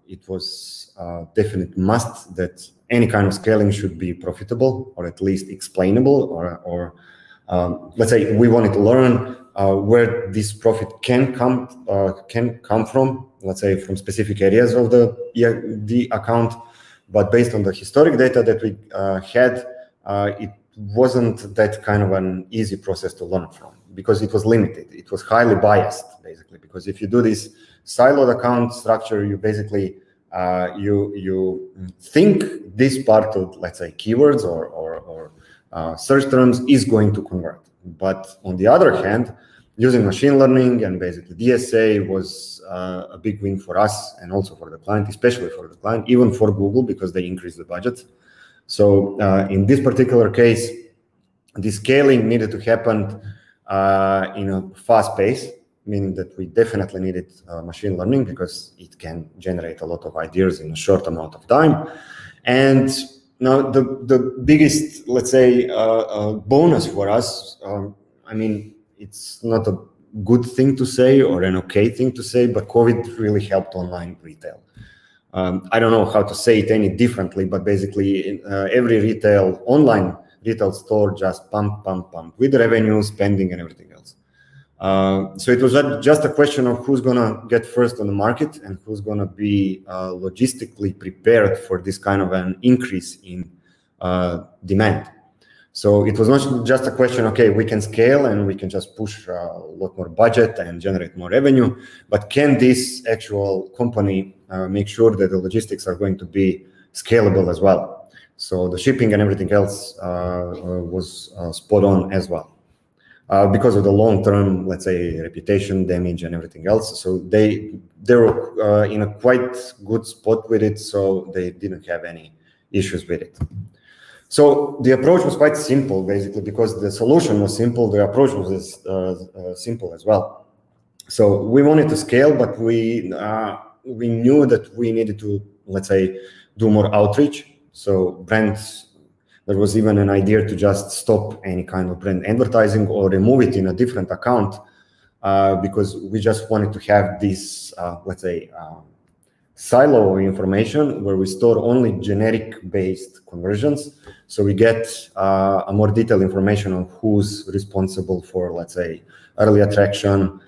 it was a definite must that any kind of scaling should be profitable, or at least explainable, or let's say we wanted to learn where this profit can come from, let's say from specific areas of the account. But based on the historic data that we had, it wasn't that kind of an easy process to learn from, because it was limited. It was highly biased, basically, because if you do this siloed account structure, you basically you think this part of, let's say, keywords or search terms is going to convert. But on the other hand, using machine learning and basically DSA was a big win for us, and also for the client, especially for the client, even for Google, because they increased the budget. So in this particular case, the scaling needed to happen in a fast pace, meaning that we definitely needed machine learning, because it can generate a lot of ideas in a short amount of time. And now the biggest, let's say, bonus for us, I mean, it's not a good thing to say or an okay thing to say, but COVID really helped online retail. I don't know how to say it any differently, but basically every online retail store just pump with revenue, spending, and everything else. So it was just a question of who's going to get first on the market and who's going to be logistically prepared for this kind of an increase in demand. So it was not just a question, okay, we can scale and we can just push a lot more budget and generate more revenue, but can this actual company make sure that the logistics are going to be scalable as well? So the shipping and everything else was spot on as well. Because of the long-term, let's say, reputation damage and everything else. So they were in a quite good spot with it, so they didn't have any issues with it. So the approach was quite simple, basically, because the solution was simple, the approach was simple as well. So we wanted to scale, but we knew that we needed to, let's say, do more outreach. So brands, there was even an idea to just stop any kind of brand advertising or remove it in a different account, because we just wanted to have this, let's say, silo information where we store only generic-based conversions. So we get a more detailed information on who's responsible for, let's say, early attraction,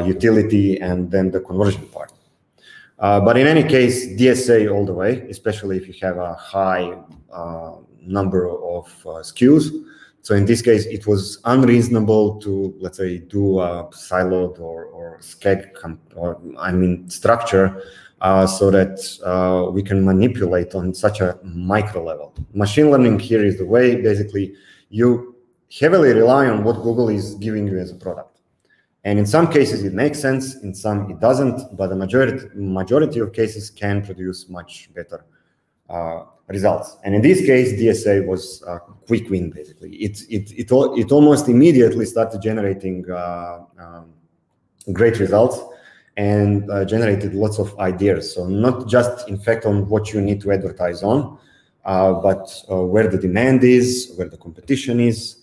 utility, and then the conversion part. But in any case, DSA all the way, especially if you have a high number of SKUs. So in this case, it was unreasonable to, let's say, do a siloed or skeg, structure so that we can manipulate on such a micro level. Machine learning here is the way. Basically, you heavily rely on what Google is giving you as a product. And in some cases, it makes sense. In some, it doesn't. But the majority of cases can produce much better results. And in this case, DSA was a quick win. Basically, it almost immediately started generating great results and generated lots of ideas. So not just, in fact, on what you need to advertise on, but where the demand is, where the competition is,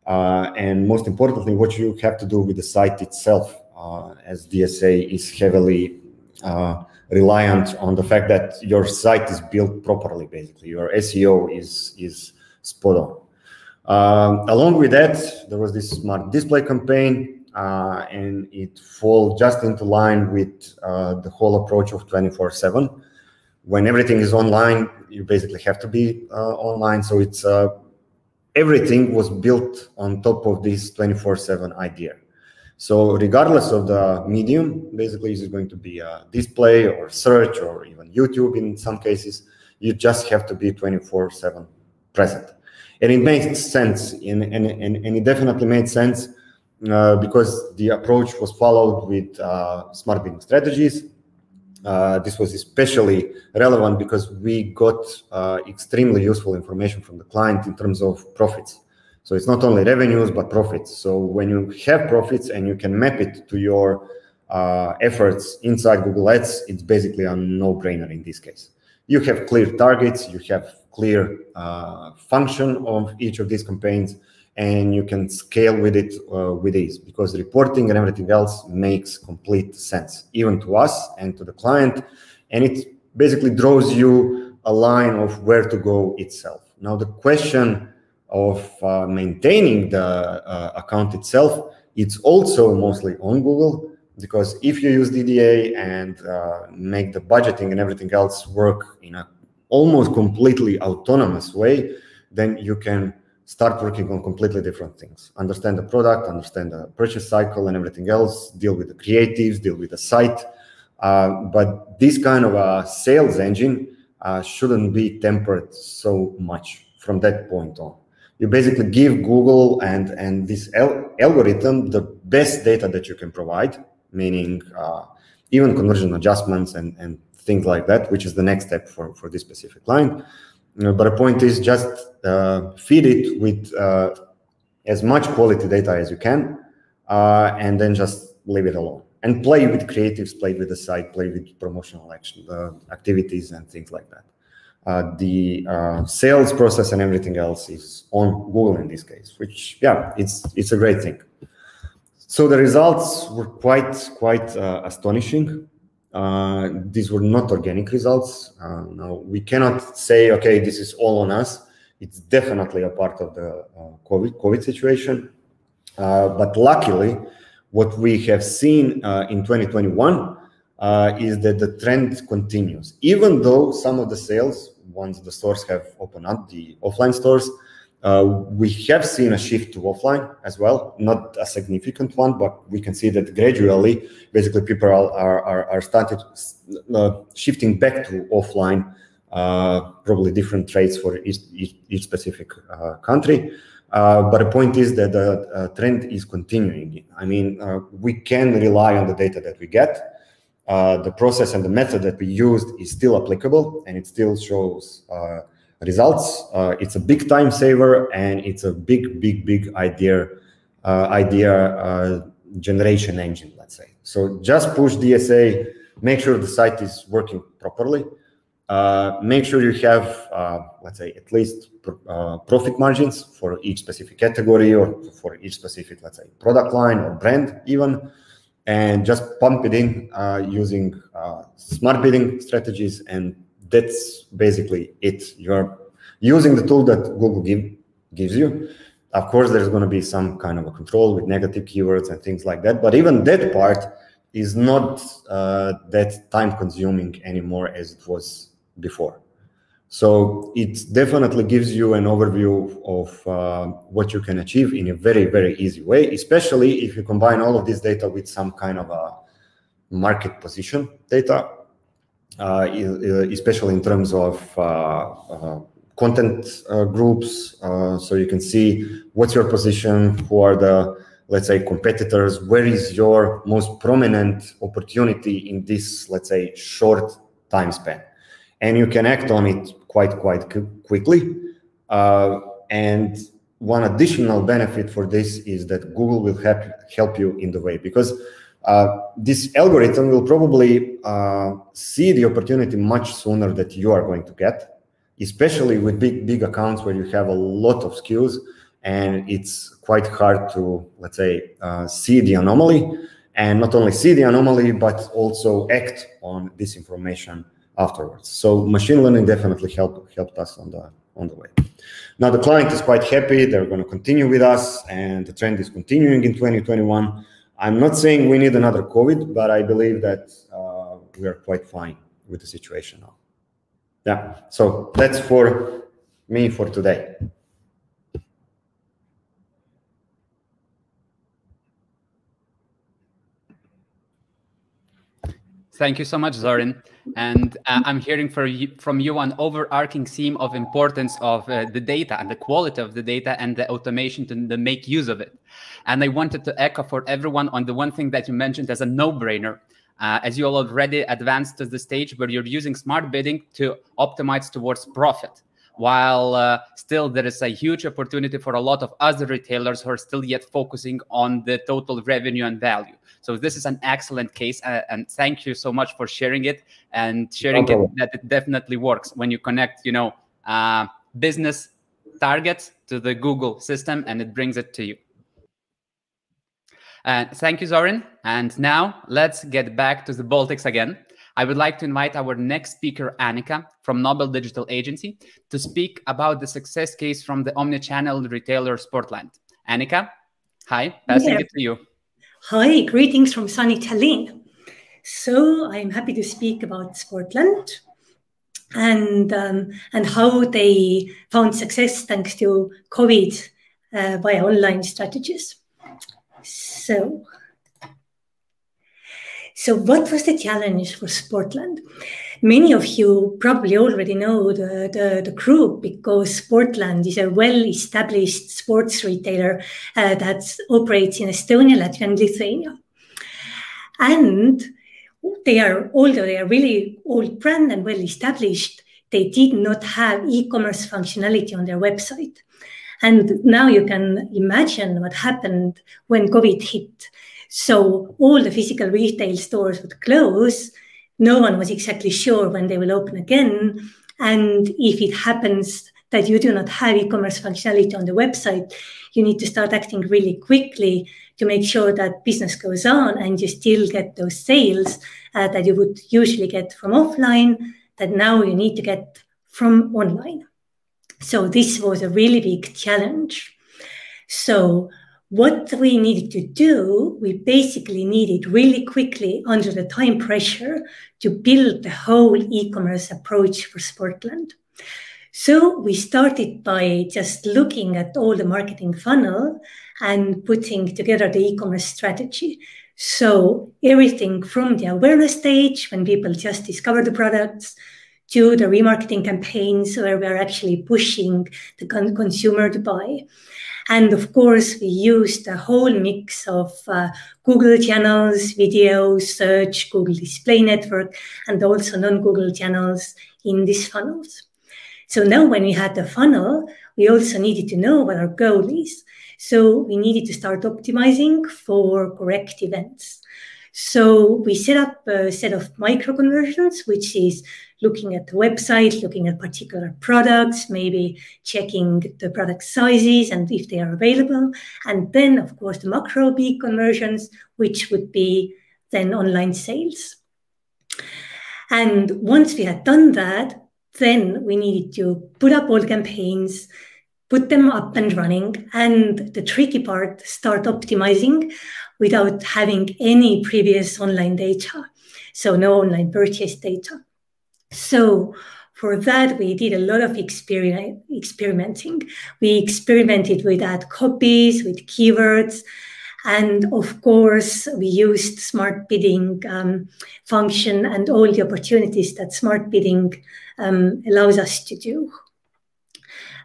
and most importantly, what you have to do with the site itself, as DSA is heavily reliant on the fact that your site is built properly. Basically, your SEO is spot on. Along with that, there was this smart display campaign, and it falls just into line with the whole approach of 24/7. When everything is online, you basically have to be online. So it's everything was built on top of this 24/7 idea. So regardless of the medium, basically is going to be a display or search or even YouTube in some cases, you just have to be 24/7 present. And it makes sense, and it definitely made sense because the approach was followed with smart bidding strategies. This was especially relevant because we got extremely useful information from the client in terms of profits. So it's not only revenues, but profits. So when you have profits and you can map it to your efforts inside Google Ads, it's basically a no-brainer in this case. You have clear targets, you have clear function of each of these campaigns, and you can scale with it with ease because reporting and everything else makes complete sense, even to us and to the client. And it basically draws you a line of where to go itself. Now, the question of maintaining the account itself, it's also mostly on Google, because if you use DDA and make the budgeting and everything else work in a almost completely autonomous way, then you can start working on completely different things. Understand the product, understand the purchase cycle and everything else, deal with the creatives, deal with the site. But this kind of a sales engine shouldn't be tempered so much from that point on. You basically give Google and this algorithm the best data that you can provide, meaning even conversion adjustments and things like that, which is the next step for this specific line. But the point is just feed it with as much quality data as you can, and then just leave it alone. And play with creatives, play with the site, play with promotional action, activities and things like that. The sales process and everything else is on Google in this case, which, yeah, it's a great thing. So the results were quite astonishing. These were not organic results. Now, we cannot say, okay, this is all on us. It's definitely a part of the COVID situation. But luckily, what we have seen in 2021 is that the trend continues. Even though some of the sales, once the stores have opened up, the offline stores, we have seen a shift to offline as well, not a significant one, but we can see that gradually, basically people are started shifting back to offline, probably different traits for each specific country. But the point is that the trend is continuing. I mean, we can rely on the data that we get. The process and the method that we used is still applicable, and it still shows results. It's a big time saver, and it's a big idea generation engine, let's say. So just push DSA, make sure the site is working properly, make sure you have, let's say, at least profit margins for each specific category or for each specific, let's say, product line or brand even, and just pump it in using smart bidding strategies, and that's basically it. You're using the tool that Google gives you. Of course, there's going to be some kind of a control with negative keywords and things like that, but even that part is not that time consuming anymore as it was before. So it definitely gives you an overview of what you can achieve in a very, very easy way, especially if you combine all of this data with some kind of a market position data, especially in terms of content groups. So you can see what's your position, who are the, let's say, competitors, where is your most prominent opportunity in this, let's say, short time span. And you can act on it quite quickly. And one additional benefit for this is that Google will help you in the way, because this algorithm will probably see the opportunity much sooner that you are going to get, especially with big accounts where you have a lot of SKUs, and it's quite hard to, let's say, see the anomaly, and not only see the anomaly, but also act on this information afterwards. So machine learning definitely helped us on the way. Now the client is quite happy. They're going to continue with us, and the trend is continuing in 2021. I'm not saying we need another COVID, but I believe that we are quite fine with the situation now. Yeah, so that's for me for today. Thank you so much, Zoran. And I'm hearing from you an overarching theme of importance of the data and the quality of the data and the automation to make use of it. And I wanted to echo for everyone on the one thing that you mentioned as a no-brainer, as you all already advanced to the stage where you're using smart bidding to optimize towards profit, while still there is a huge opportunity for a lot of other retailers who are still yet focusing on the total revenue and value. So this is an excellent case, and thank you so much for sharing it and sharing it that it definitely works when you connect, business targets to the Google system, and it brings it to you. Thank you, Zoran. And now let's get back to the Baltics again. I would like to invite our next speaker, Annika, from Nobel Digital Agency, to speak about the success case from the omnichannel retailer Sportland. Annika, hi, passing it to you. Hi, greetings from sunny Tallinn. So I'm happy to speak about Sportland and how they found success thanks to COVID via online strategies. So what was the challenge for Sportland? Many of you probably already know the group, because Sportland is a well-established sports retailer that operates in Estonia, Latvia, and Lithuania. And although they are really old brand and well-established, they did not have e-commerce functionality on their website. And now you can imagine what happened when COVID hit. So all the physical retail stores would close. No one was exactly sure when they will open again. And if it happens that you do not have e-commerce functionality on the website, you need to start acting really quickly to make sure that business goes on and you still get those sales that you would usually get from offline, that now you need to get from online. So this was a really big challenge. So what we needed to do, we basically needed really quickly, under the time pressure, to build the whole e-commerce approach for Sportland. So we started by just looking at all the marketing funnel and putting together the e-commerce strategy. So everything from the awareness stage, when people just discover the products, to the remarketing campaigns where we're actually pushing the consumer to buy. And of course, we used a whole mix of Google channels, video, search, Google Display Network, and also non-Google channels in these funnels. So now when we had the funnel, we also needed to know what our goal is. So we needed to start optimizing for correct events. So we set up a set of micro conversions, which is looking at the website, looking at particular products, maybe checking the product sizes and if they are available. And then, of course, the macro B conversions, which would be then online sales. And once we had done that, then we needed to put up all campaigns, put them up and running, and the tricky part, start optimizing without having any previous online data. So no online purchase data. So for that, we did a lot of experimenting. We experimented with ad copies, with keywords, and of course, we used smart bidding function and all the opportunities that smart bidding allows us to do.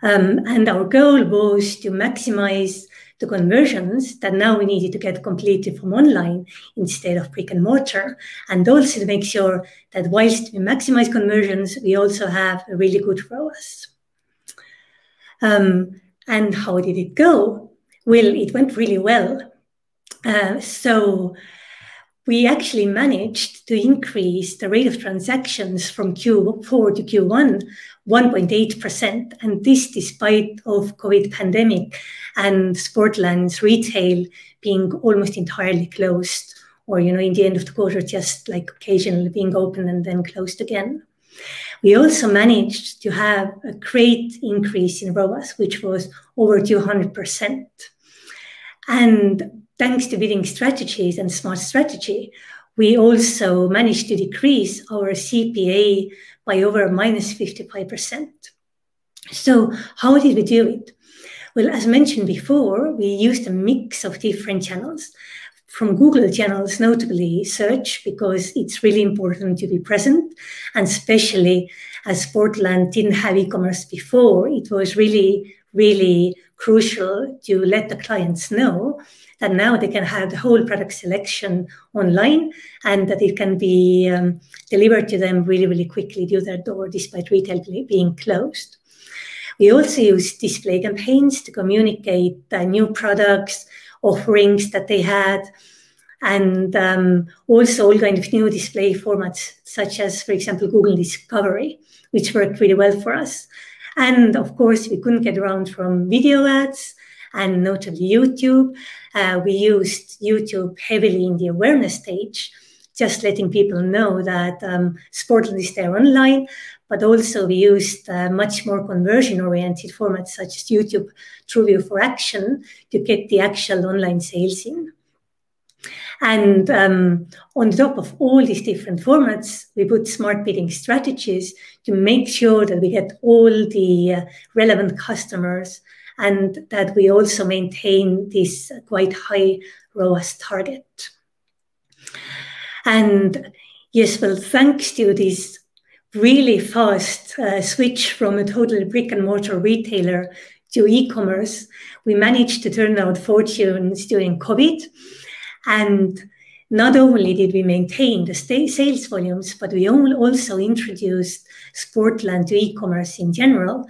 And our goal was to maximize the conversions that now we needed to get completely from online instead of brick and mortar, and also to make sure that whilst we maximize conversions, we also have a really good ROAS. And how did it go? Well, it went really well. So we actually managed to increase the rate of transactions from Q4 to Q1 1.8%, and this despite of COVID pandemic and Sportland's retail being almost entirely closed, or in the end of the quarter, just like occasionally being open and then closed again. We also managed to have a great increase in ROAS, which was over 200%. And thanks to bidding strategies and smart strategy, we also managed to decrease our CPA by over -55%. So how did we do it? Well, as mentioned before, we used a mix of different channels. From Google channels, notably search, because it's really important to be present. And especially as Sportland didn't have e-commerce before, it was really, really crucial to let the clients know that now they can have the whole product selection online and that it can be delivered to them really, really quickly to their door despite retail being closed. We also use display campaigns to communicate new products, offerings that they had, and also all kind of new display formats, such as, for example, Google Discovery, which worked really well for us. And of course, we couldn't get around from video ads, and notably YouTube. We used YouTube heavily in the awareness stage, just letting people know that Sportland is there online, but also we used much more conversion-oriented formats such as YouTube TrueView for Action to get the actual online sales in. And on top of all these different formats, we put smart bidding strategies to make sure that we get all the relevant customers and that we also maintain this quite high ROAS target. And yes, well, thanks to this really fast switch from a total brick and mortar retailer to e-commerce, we managed to turn out fortunes during COVID. And not only did we maintain the sales volumes, but we also introduced Sportland to e-commerce in general.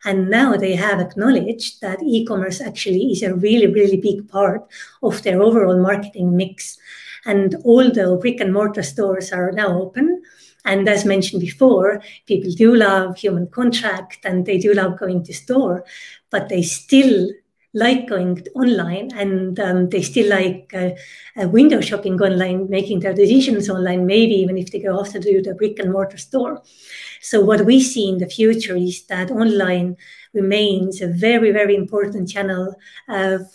And now they have acknowledged that e-commerce actually is a really, really big part of their overall marketing mix. And although brick and mortar stores are now open, and as mentioned before, people do love human contact and they do love going to store, but they still like going online, and they still like window shopping online, making their decisions online, maybe even if they go after to the brick and mortar store. So what we see in the future is that online remains a very, very important channel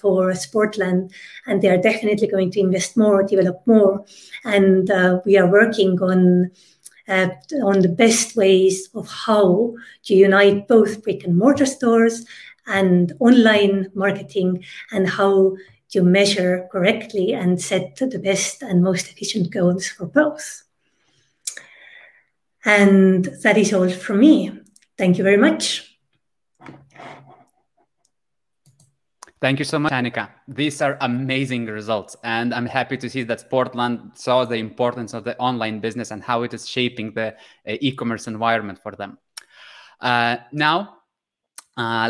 for Sportland, and they are definitely going to invest more, develop more, and we are working on the best ways of how to unite both brick and mortar stores and online marketing, and how to measure correctly and set the best and most efficient goals for both. And that is all from me. Thank you very much. Thank you so much, Annika. These are amazing results, and I'm happy to see that Sportland saw the importance of the online business and how it is shaping the e-commerce environment for them. Now,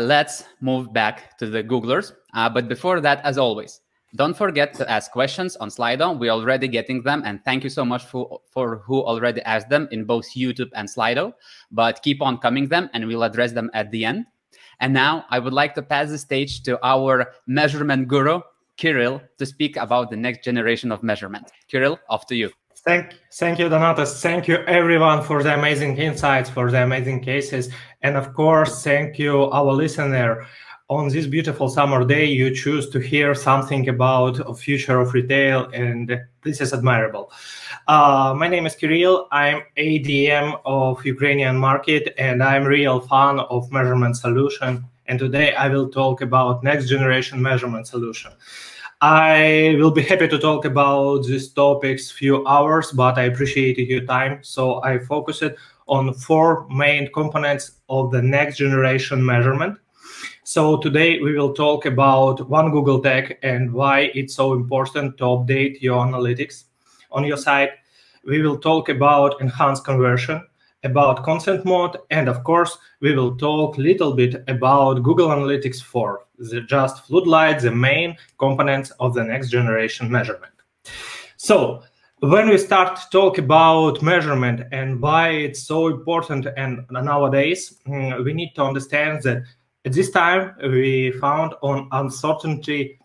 let's move back to the Googlers. But before that, as always, don't forget to ask questions on Slido. We're already getting them, and thank you so much for who already asked them in both YouTube and Slido. But keep on coming them, and we'll address them at the end. And now I would like to pass the stage to our measurement guru, Kirill, to speak about the next generation of measurement. Kirill, off to you. Thank you, Donatas. Thank you, everyone, for the amazing insights, for the amazing cases. And of course, thank you, our listener. on this beautiful summer day, you choose to hear something about the future of retail, and this is admirable. My name is Kirill. I'm ADM of Ukrainian market, and I'm real fan of measurement solution. And today I will talk about next generation measurement solution. I will be happy to talk about these topics few hours, but I appreciate your time. So I focused on 4 main components of the next generation measurement. So today we will talk about one Google tag and why it's so important to update your analytics on your site. We will talk about enhanced conversion, about consent mode, and of course, we will talk a little bit about Google Analytics 4, just floodlights, the main components of the next generation measurement. So when we start to talk about measurement and why it's so important and nowadays, we need to understand that at this time, we found on uncertainty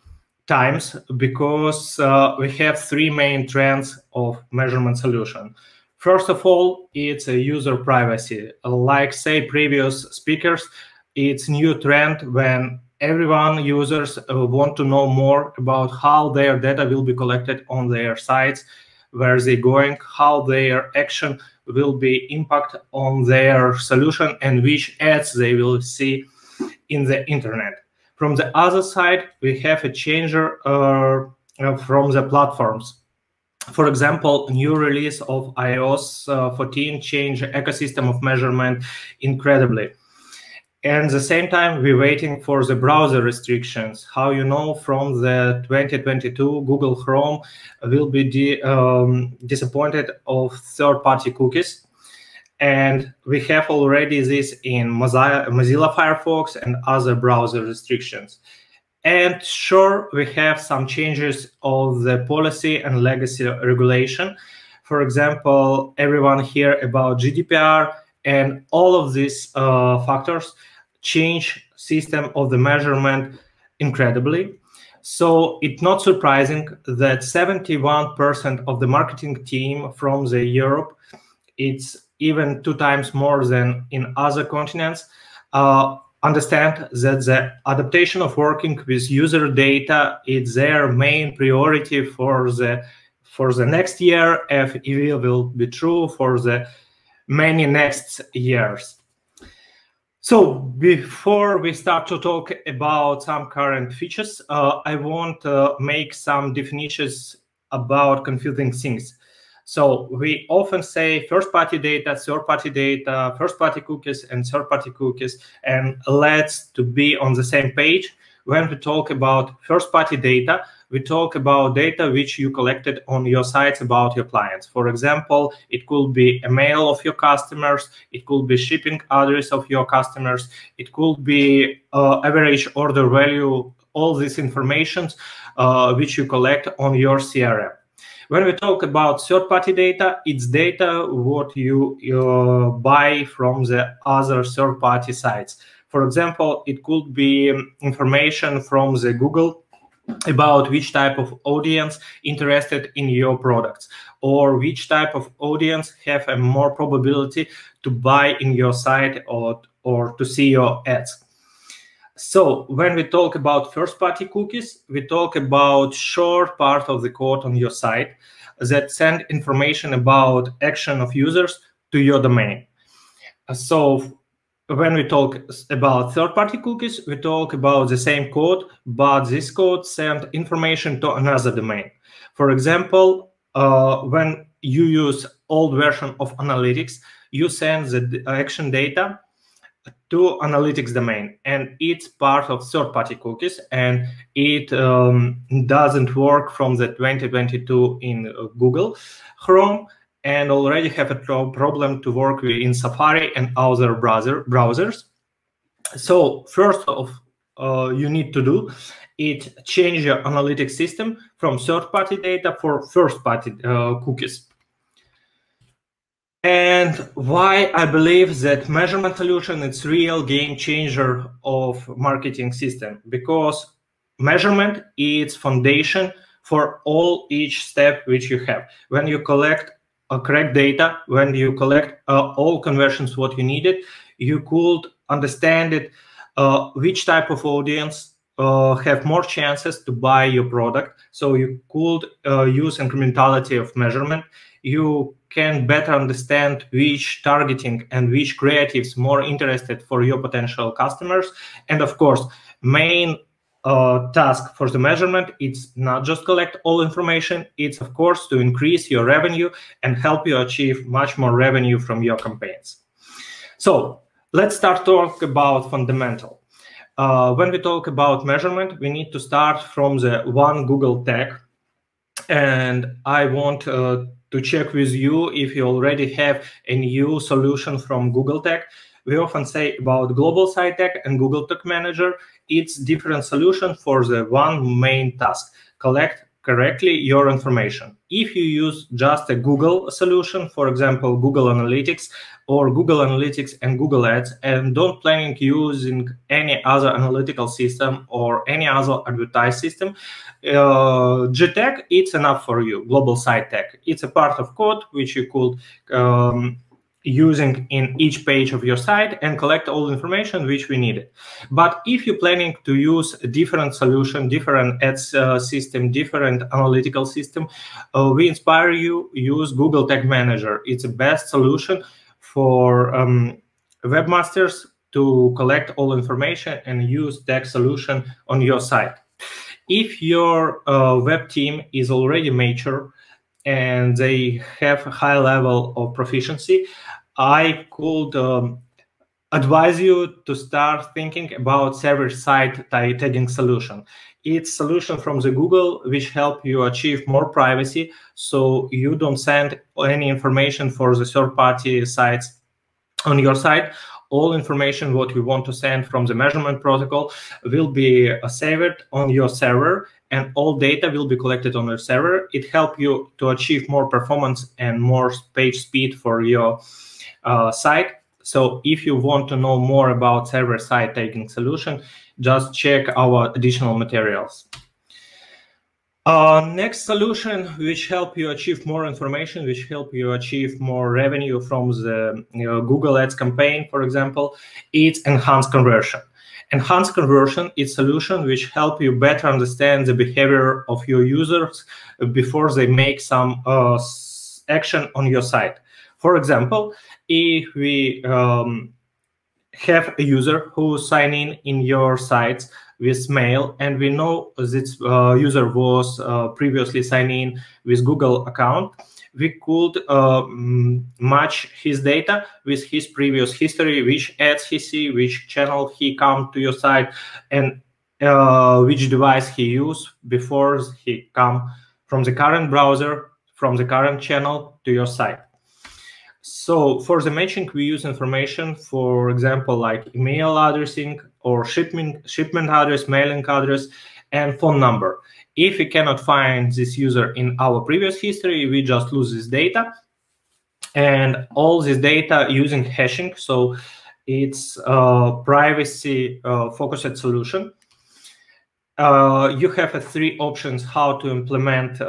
times because we have 3 main trends of measurement solution. First of all, it's a user privacy. Like say previous speakers, it's new trend when everyone users want to know more about how their data will be collected on their sites, where they're going, how their action will be impact on their solution, and which ads they will see in the internet. From the other side, we have a changer from the platforms. For example, new release of iOS 14 changed the ecosystem of measurement incredibly. And at the same time, we're waiting for the browser restrictions. How you know, from the 2022, Google Chrome will be disappointed of third-party cookies. And we have already this in Mozilla Firefox and other browser restrictions. And sure, we have some changes of the policy and legacy regulation. For example, everyone hear about GDPR, and all of these factors change system of the measurement incredibly. So it's not surprising that 71% of the marketing team from the Europe, it's even 2 times more than in other continents, understand that the adaptation of working with user data is their main priority for the next year, if it will be true for the many next years. So before we start to talk about some current features, I want to make some definitions about confusing things. So we often say first-party data, third-party data, first-party cookies, and third-party cookies, and let's to be on the same page. When we talk about first-party data, we talk about data which you collected on your sites about your clients. For example, it could be a mail of your customers, it could be shipping address of your customers, it could be average order value, all this information which you collect on your CRM. When we talk about third-party data, it's data what you buy from the other third-party sites. For example, it could be information from the Google about which type of audience interested in your products, or which type of audience have a more probability to buy in your site or to see your ads. So when we talk about first-party cookies, we talk about short part of the code on your site that send information about action of users to your domain. So when we talk about third-party cookies, we talk about the same code, but this code sends information to another domain. For example, when you use old version of analytics, you send the action data to analytics domain, and it's part of third-party cookies, and it doesn't work from the 2022 in Google Chrome, and already have a problem to work with in Safari and other browsers. So first of you need to do is change your analytics system from third-party data for first-party cookies. And why I believe that measurement solution is real game changer of marketing system, because measurement is foundation for each step which you have. When you collect correct data, when you collect all conversions what you needed, you could understand it which type of audience have more chances to buy your product. So you could use incrementality of measurement. You can better understand which targeting and which creatives more interested for your potential customers. And of course, main task for the measurement, it's not just collect all information, it's of course to increase your revenue and help you achieve much more revenue from your campaigns. So let's start talk about fundamental. When we talk about measurement, we need to start from the one Google tag. And I want to check with you if you already have a new solution from Google tag. We often say about global site tag and Google Tag Manager. It's different solution for the one main task, collect correctly your information. If you use just a Google solution, for example, Google Analytics or Google Analytics and Google Ads, and don't planning using any other analytical system or any other advertised system, GTag, it's enough for you, global site tag. It's a part of code which you could using in each page of your site and collect all information which we needed. But if you're planning to use a different solution, different ads system, different analytical system, we inspire you use Google Tag Manager. It's the best solution for webmasters to collect all information and use tag solution on your site. If your web team is already mature and they have a high level of proficiency, I could advise you to start thinking about server-side tagging solution. It's solution from the Google which help you achieve more privacy, so you don't send any information for the third-party sites on your site. All information what you want to send from the measurement protocol will be saved on your server, and all data will be collected on your server. It helps you to achieve more performance and more page speed for your site. So if you want to know more about server-side tagging solution, just check our additional materials. Next solution which help you achieve more information, which help you achieve more revenue from the Google Ads campaign, for example, it's enhanced conversion. Enhanced conversion is a solution which help you better understand the behavior of your users before they make some action on your site. For example, if we have a user who sign in your sites with mail, and we know this user was previously signed in with Google account, we could match his data with his previous history, which ads he see, which channel he come to your site, and which device he used before he come from the current browser, from the current channel to your site. So for the matching, we use information, for example, like email addressing or shipment address, mailing address, and phone number. If we cannot find this user in our previous history, we just lose this data. And all this data using hashing, so it's a privacy-focused solution. You have three options how to implement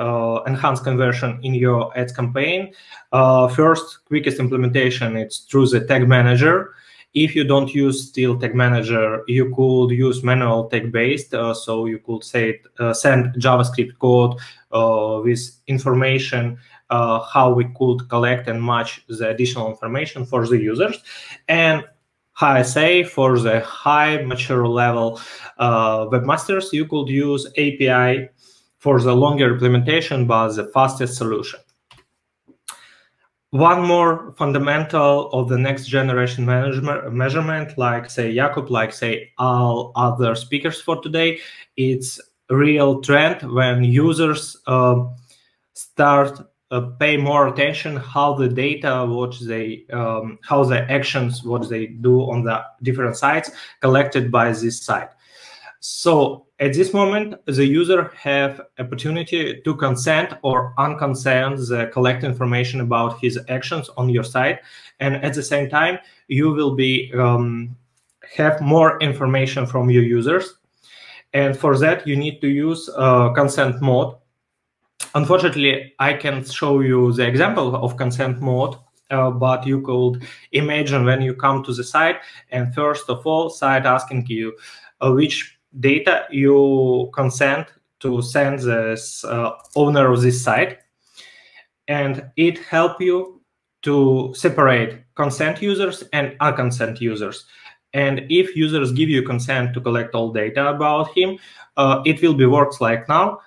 enhanced conversion in your ads campaign. First, quickest implementation, it's through the tag manager. If you don't use still tag manager, you could use manual tag based. So you could say send JavaScript code with information how we could collect and match the additional information for the users. And HSA for the high mature level webmasters, you could use API for the longer implementation, but the fastest solution. One more fundamental of the next generation measurement, like say Jakub, like say all other speakers for today, it's a real trend when users start pay more attention how the data, what they, how the actions, what they do on the different sites collected by this site. So at this moment, the user have opportunity to consent or unconsent the collect information about his actions on your site. And at the same time, you will be have more information from your users. And for that, you need to use consent mode. Unfortunately, I can show you the example of consent mode but you could imagine when you come to the site, and first of all, site asking you which data you consent to send this owner of this site, and it helps you to separate consent users and unconsent users. And if users give you consent to collect all data about him, it will be works like now.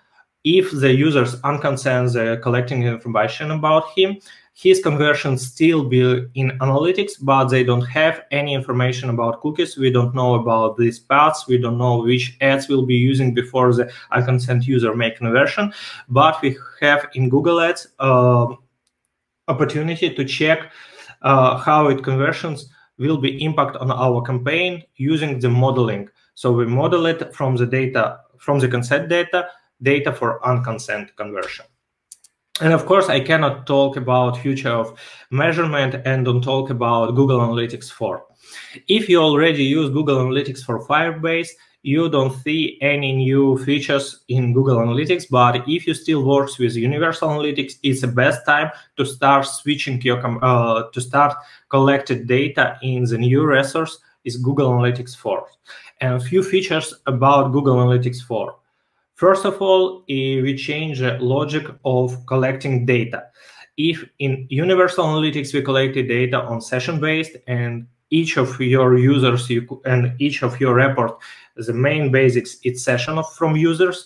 If the users unconsent collecting information about him, his conversions still be in analytics, but they don't have any information about cookies. We don't know about these paths. We don't know which ads we'll be using before the unconsent user make conversion. But we have in Google Ads opportunity to check how it conversions will be impact on our campaign using the modeling. So we model it from the data, from the consent data for unconsent conversion. And of course, I cannot talk about future of measurement and don't talk about Google Analytics 4. If you already use Google Analytics for Firebase, you don't see any new features in Google Analytics, but if you still work with Universal Analytics, it's the best time to start switching your to start collected data in the new resource is Google Analytics 4. And a few features about Google Analytics 4. First of all, we change the logic of collecting data. If in Universal Analytics we collected data on session-based, and each of your users and each of your report, the main basics, it's session from users.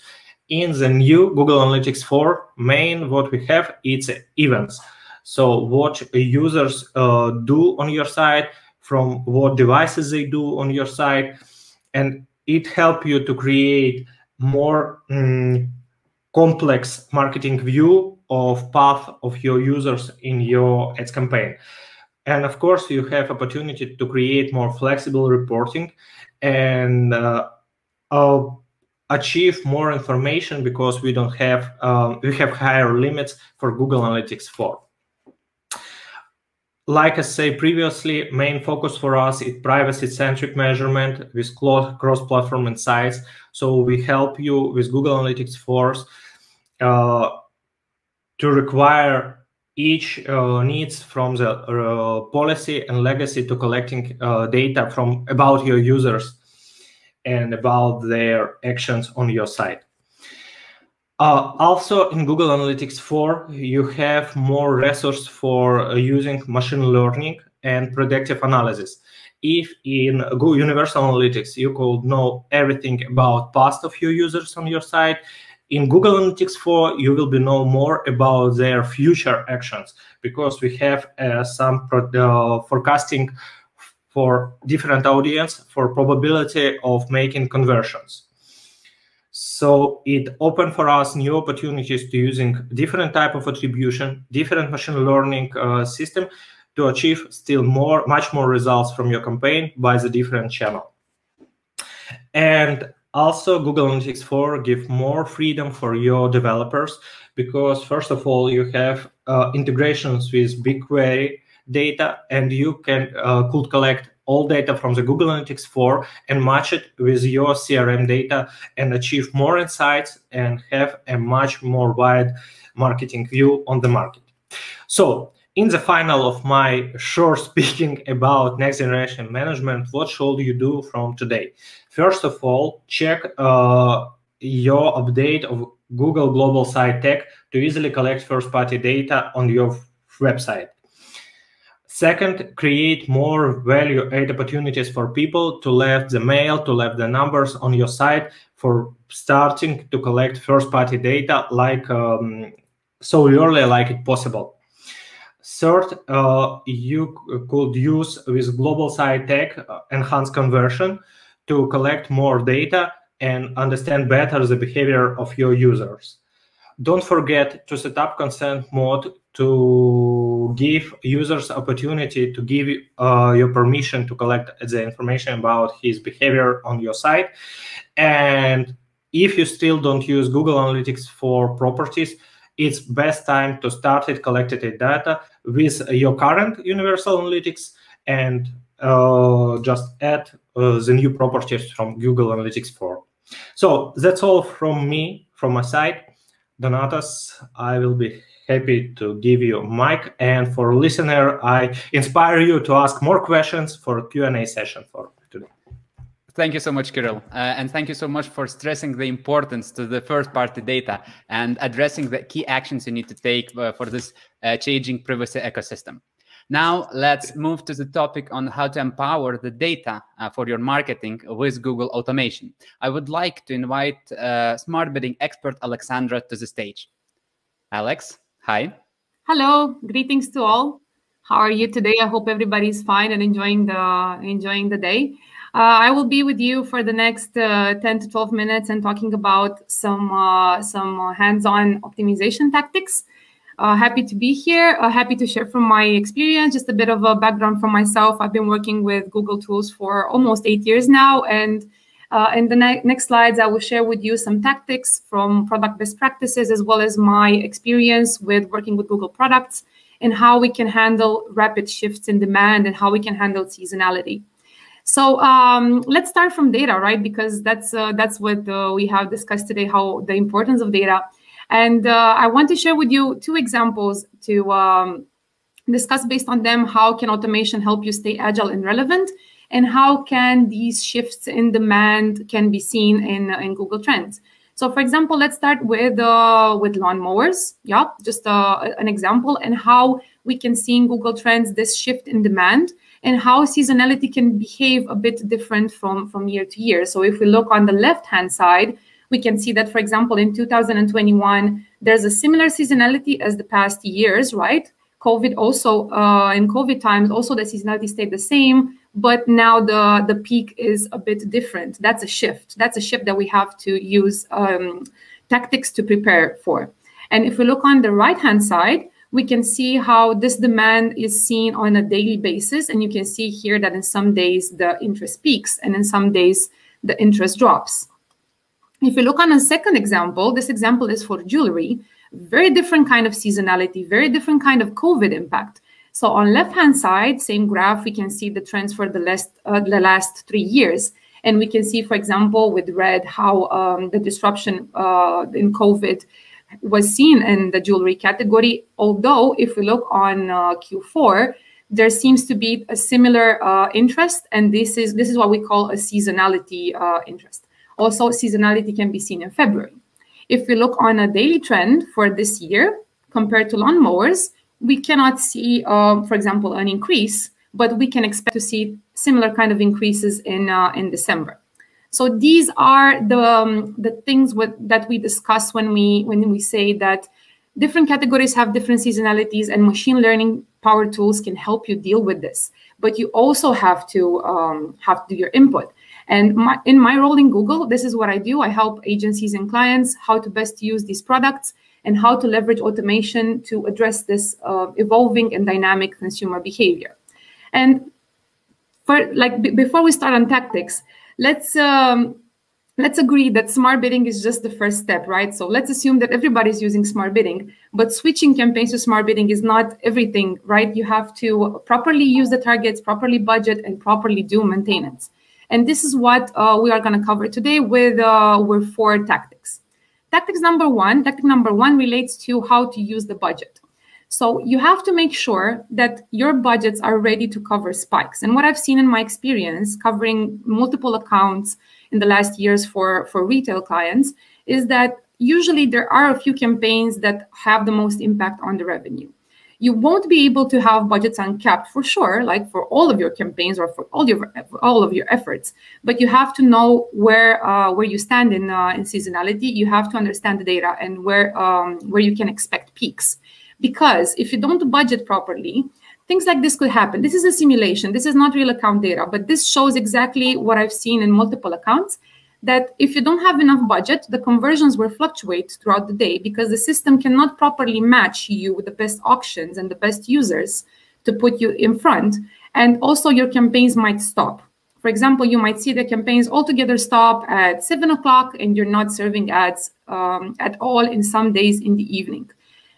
In the new Google Analytics 4, main what we have, it's events. So what users do on your site, from what devices they do on your site, and it helps you to create more complex marketing view of path of your users in your ads campaign. And of course, you have opportunity to create more flexible reporting and achieve more information, because we don't have we have higher limits for Google Analytics 4. Like I said previously, main focus for us is privacy-centric measurement with cross-platform insights. So we help you with Google Analytics 4 to require each needs from the policy and legacy to collecting data from about your users and about their actions on your site. Also, in Google Analytics 4, you have more resources for using machine learning and predictive analysis. If in Google Universal Analytics, you could know everything about past of your users on your site, in Google Analytics 4, you will know more about their future actions, because we have some forecasting for different audience for probability of making conversions. So it opened for us new opportunities to using different type of attribution, different machine learning system to achieve still much more results from your campaign by the different channel. And also Google Analytics 4 give more freedom for your developers, because first of all, you have integrations with BigQuery data, and you could collect all data from the Google Analytics 4 and match it with your CRM data and achieve more insights and have a much more wide marketing view on the market. So in the final of my short speaking about next generation management, what should you do from today? First of all, check your update of Google Global Site Tag to easily collect first-party data on your website. Second, create more value-add opportunities for people to leave the mail, to leave the numbers on your site for starting to collect first-party data like so early like it possible. Third, you could use with Global Site Tag enhanced conversion to collect more data and understand better the behavior of your users. Don't forget to set up consent mode to give users opportunity to give your permission to collect the information about his behavior on your site. And if you still don't use Google Analytics for properties, it's best time to start collecting data with your current Universal Analytics and just add the new properties from Google Analytics 4. So that's all from me, from my side. Donatas, I will be happy to give you a mic. And for listener, I inspire you to ask more questions for Q&A session for today. Thank you so much, Kirill. And thank you so much for stressing the importance to the first-party data and addressing the key actions you need to take for this changing privacy ecosystem. Now, let's move to the topic on how to empower the data for your marketing with Google automation. I would like to invite smart bidding expert Alexandra to the stage. Alex, hi. Hello, greetings to all. How are you today? I hope everybody's fine and enjoying the day. I will be with you for the next 10 to 12 minutes and talking about some hands-on optimization tactics. Happy to be here. Happy to share from my experience, just a bit of a background from myself. I've been working with Google tools for almost 8 years now. And in the next slides, I will share with you some tactics from product best practices, as well as my experience with working with Google products and how we can handle rapid shifts in demand and how we can handle seasonality. So let's start from data, right? Because that's what we have discussed today, how the importance of data. And I want to share with you 2 examples to discuss based on them how can automation help you stay agile and relevant, and how can these shifts in demand can be seen in Google Trends. So, for example, let's start with lawnmowers. Yeah, just an example, and how we can see in Google Trends this shift in demand, and how seasonality can behave a bit different from year to year. So if we look on the left-hand side, we can see that, for example, in 2021, there's a similar seasonality as the past years, right? COVID also, in COVID times, also the seasonality stayed the same, but now the peak is a bit different. That's a shift. That's a shift that we have to use tactics to prepare for. And if we look on the right-hand side, we can see how this demand is seen on a daily basis. And you can see here that in some days the interest peaks and in some days the interest drops. If you look on a second example, this example is for jewelry, very different kind of seasonality, very different kind of COVID impact. So on left-hand side, same graph, we can see the trends for the last 3 years. And we can see, for example, with red, how the disruption in COVID was seen in the jewelry category. Although if we look on Q4, there seems to be a similar interest, and this is what we call a seasonality interest. Also, seasonality can be seen in February. If we look on a daily trend for this year compared to lawnmowers, we cannot see, for example, an increase, but we can expect to see similar kind of increases in December. So these are the things that we discuss when we say that different categories have different seasonalities, and machine learning power tools can help you deal with this. But you also have to do your input. And in my role in Google, this is what I do. I help agencies and clients how to best use these products and how to leverage automation to address this evolving and dynamic consumer behavior. And before we start on tactics, let's agree that smart bidding is just the first step, right? So let's assume that everybody's using smart bidding, but switching campaigns to smart bidding is not everything, right? You have to properly use the targets, properly budget, and properly do maintenance. And this is what we are going to cover today with 4 tactics. Tactic number one relates to how to use the budget. So you have to make sure that your budgets are ready to cover spikes. And what I've seen in my experience covering multiple accounts in the last years for retail clients is that usually there are a few campaigns that have the most impact on the revenue. You won't be able to have budgets uncapped for sure, like for all of your campaigns or for all of your efforts. But you have to know where you stand in seasonality. You have to understand the data and where you can expect peaks. Because if you don't budget properly, things like this could happen. This is a simulation. This is not real account data, but this shows exactly what I've seen in multiple accounts, that if you don't have enough budget, the conversions will fluctuate throughout the day because the system cannot properly match you with the best auctions and the best users to put you in front. And also your campaigns might stop. For example, you might see the campaigns altogether stop at 7 o'clock and you're not serving ads at all in some days in the evening.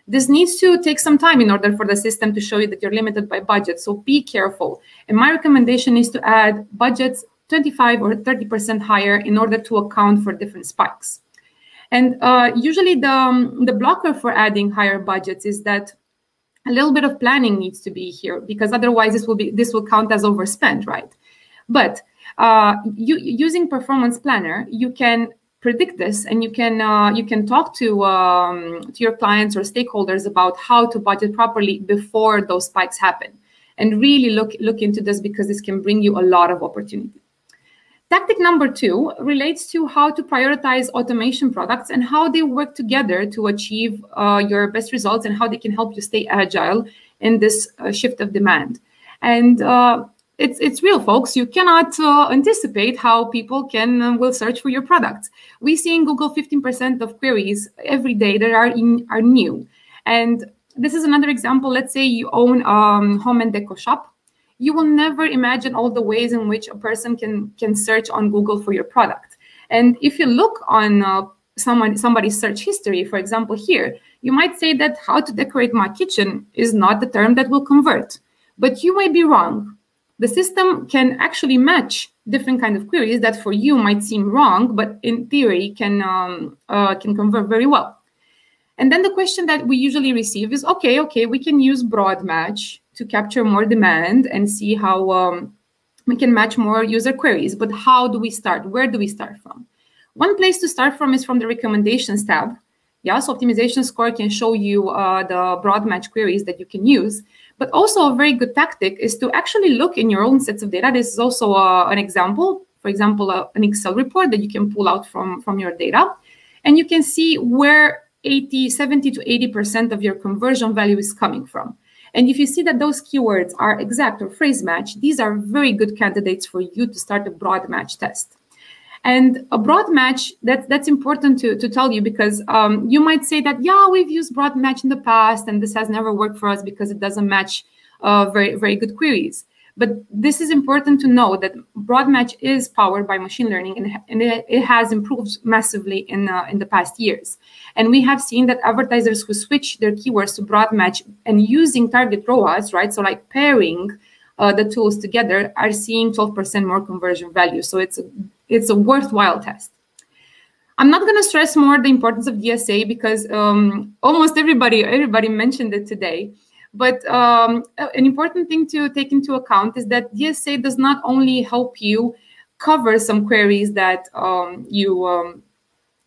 This needs to take some time in order for the system to show you that you're limited by budget. So be careful. And my recommendation is to add budgets 25 or 30% higher in order to account for different spikes. And usually the blocker for adding higher budgets is that a little bit of planning needs to be here, because otherwise this will count as overspend, right? But using Performance Planner, you can predict this, and you can talk to your clients or stakeholders about how to budget properly before those spikes happen, and really look into this, because this can bring you a lot of opportunity. Tactic number 2 relates to how to prioritize automation products and how they work together to achieve your best results, and how they can help you stay agile in this shift of demand. And it's real, folks. You cannot anticipate how people will search for your products. We see in Google 15% of queries every day that are new. And this is another example. Let's say you own a home and deco shop. You will never imagine all the ways in which a person can search on Google for your product. And if you look on somebody's search history, for example, here, you might say that how to decorate my kitchen is not the term that will convert. But you might be wrong. The system can actually match different kind of queries that for you might seem wrong, but in theory can convert very well. And then the question that we usually receive is, okay, we can use broad match to capture more demand and see how we can match more user queries. But how do we start? Where do we start from? One place to start from is from the recommendations tab. Yeah, so Optimization Score can show you the broad match queries that you can use. But also a very good tactic is to actually look in your own sets of data. This is also an example, for example, an Excel report that you can pull out from your data. And you can see where 70 to 80% of your conversion value is coming from. And if you see that those keywords are exact or phrase match, these are very good candidates for you to start a broad match test. And a broad match, that's important to tell you, because you might say that, yeah, we've used broad match in the past and this has never worked for us because it doesn't match very, very good queries. But this is important to know that broad match is powered by machine learning, and it has improved massively in the past years. And we have seen that advertisers who switch their keywords to broad match and using target ROAS, right, so like pairing the tools together, are seeing 12% more conversion value. So it's a worthwhile test. I'm not going to stress more the importance of DSA, because almost everybody mentioned it today. But an important thing to take into account is that DSA does not only help you cover some queries that you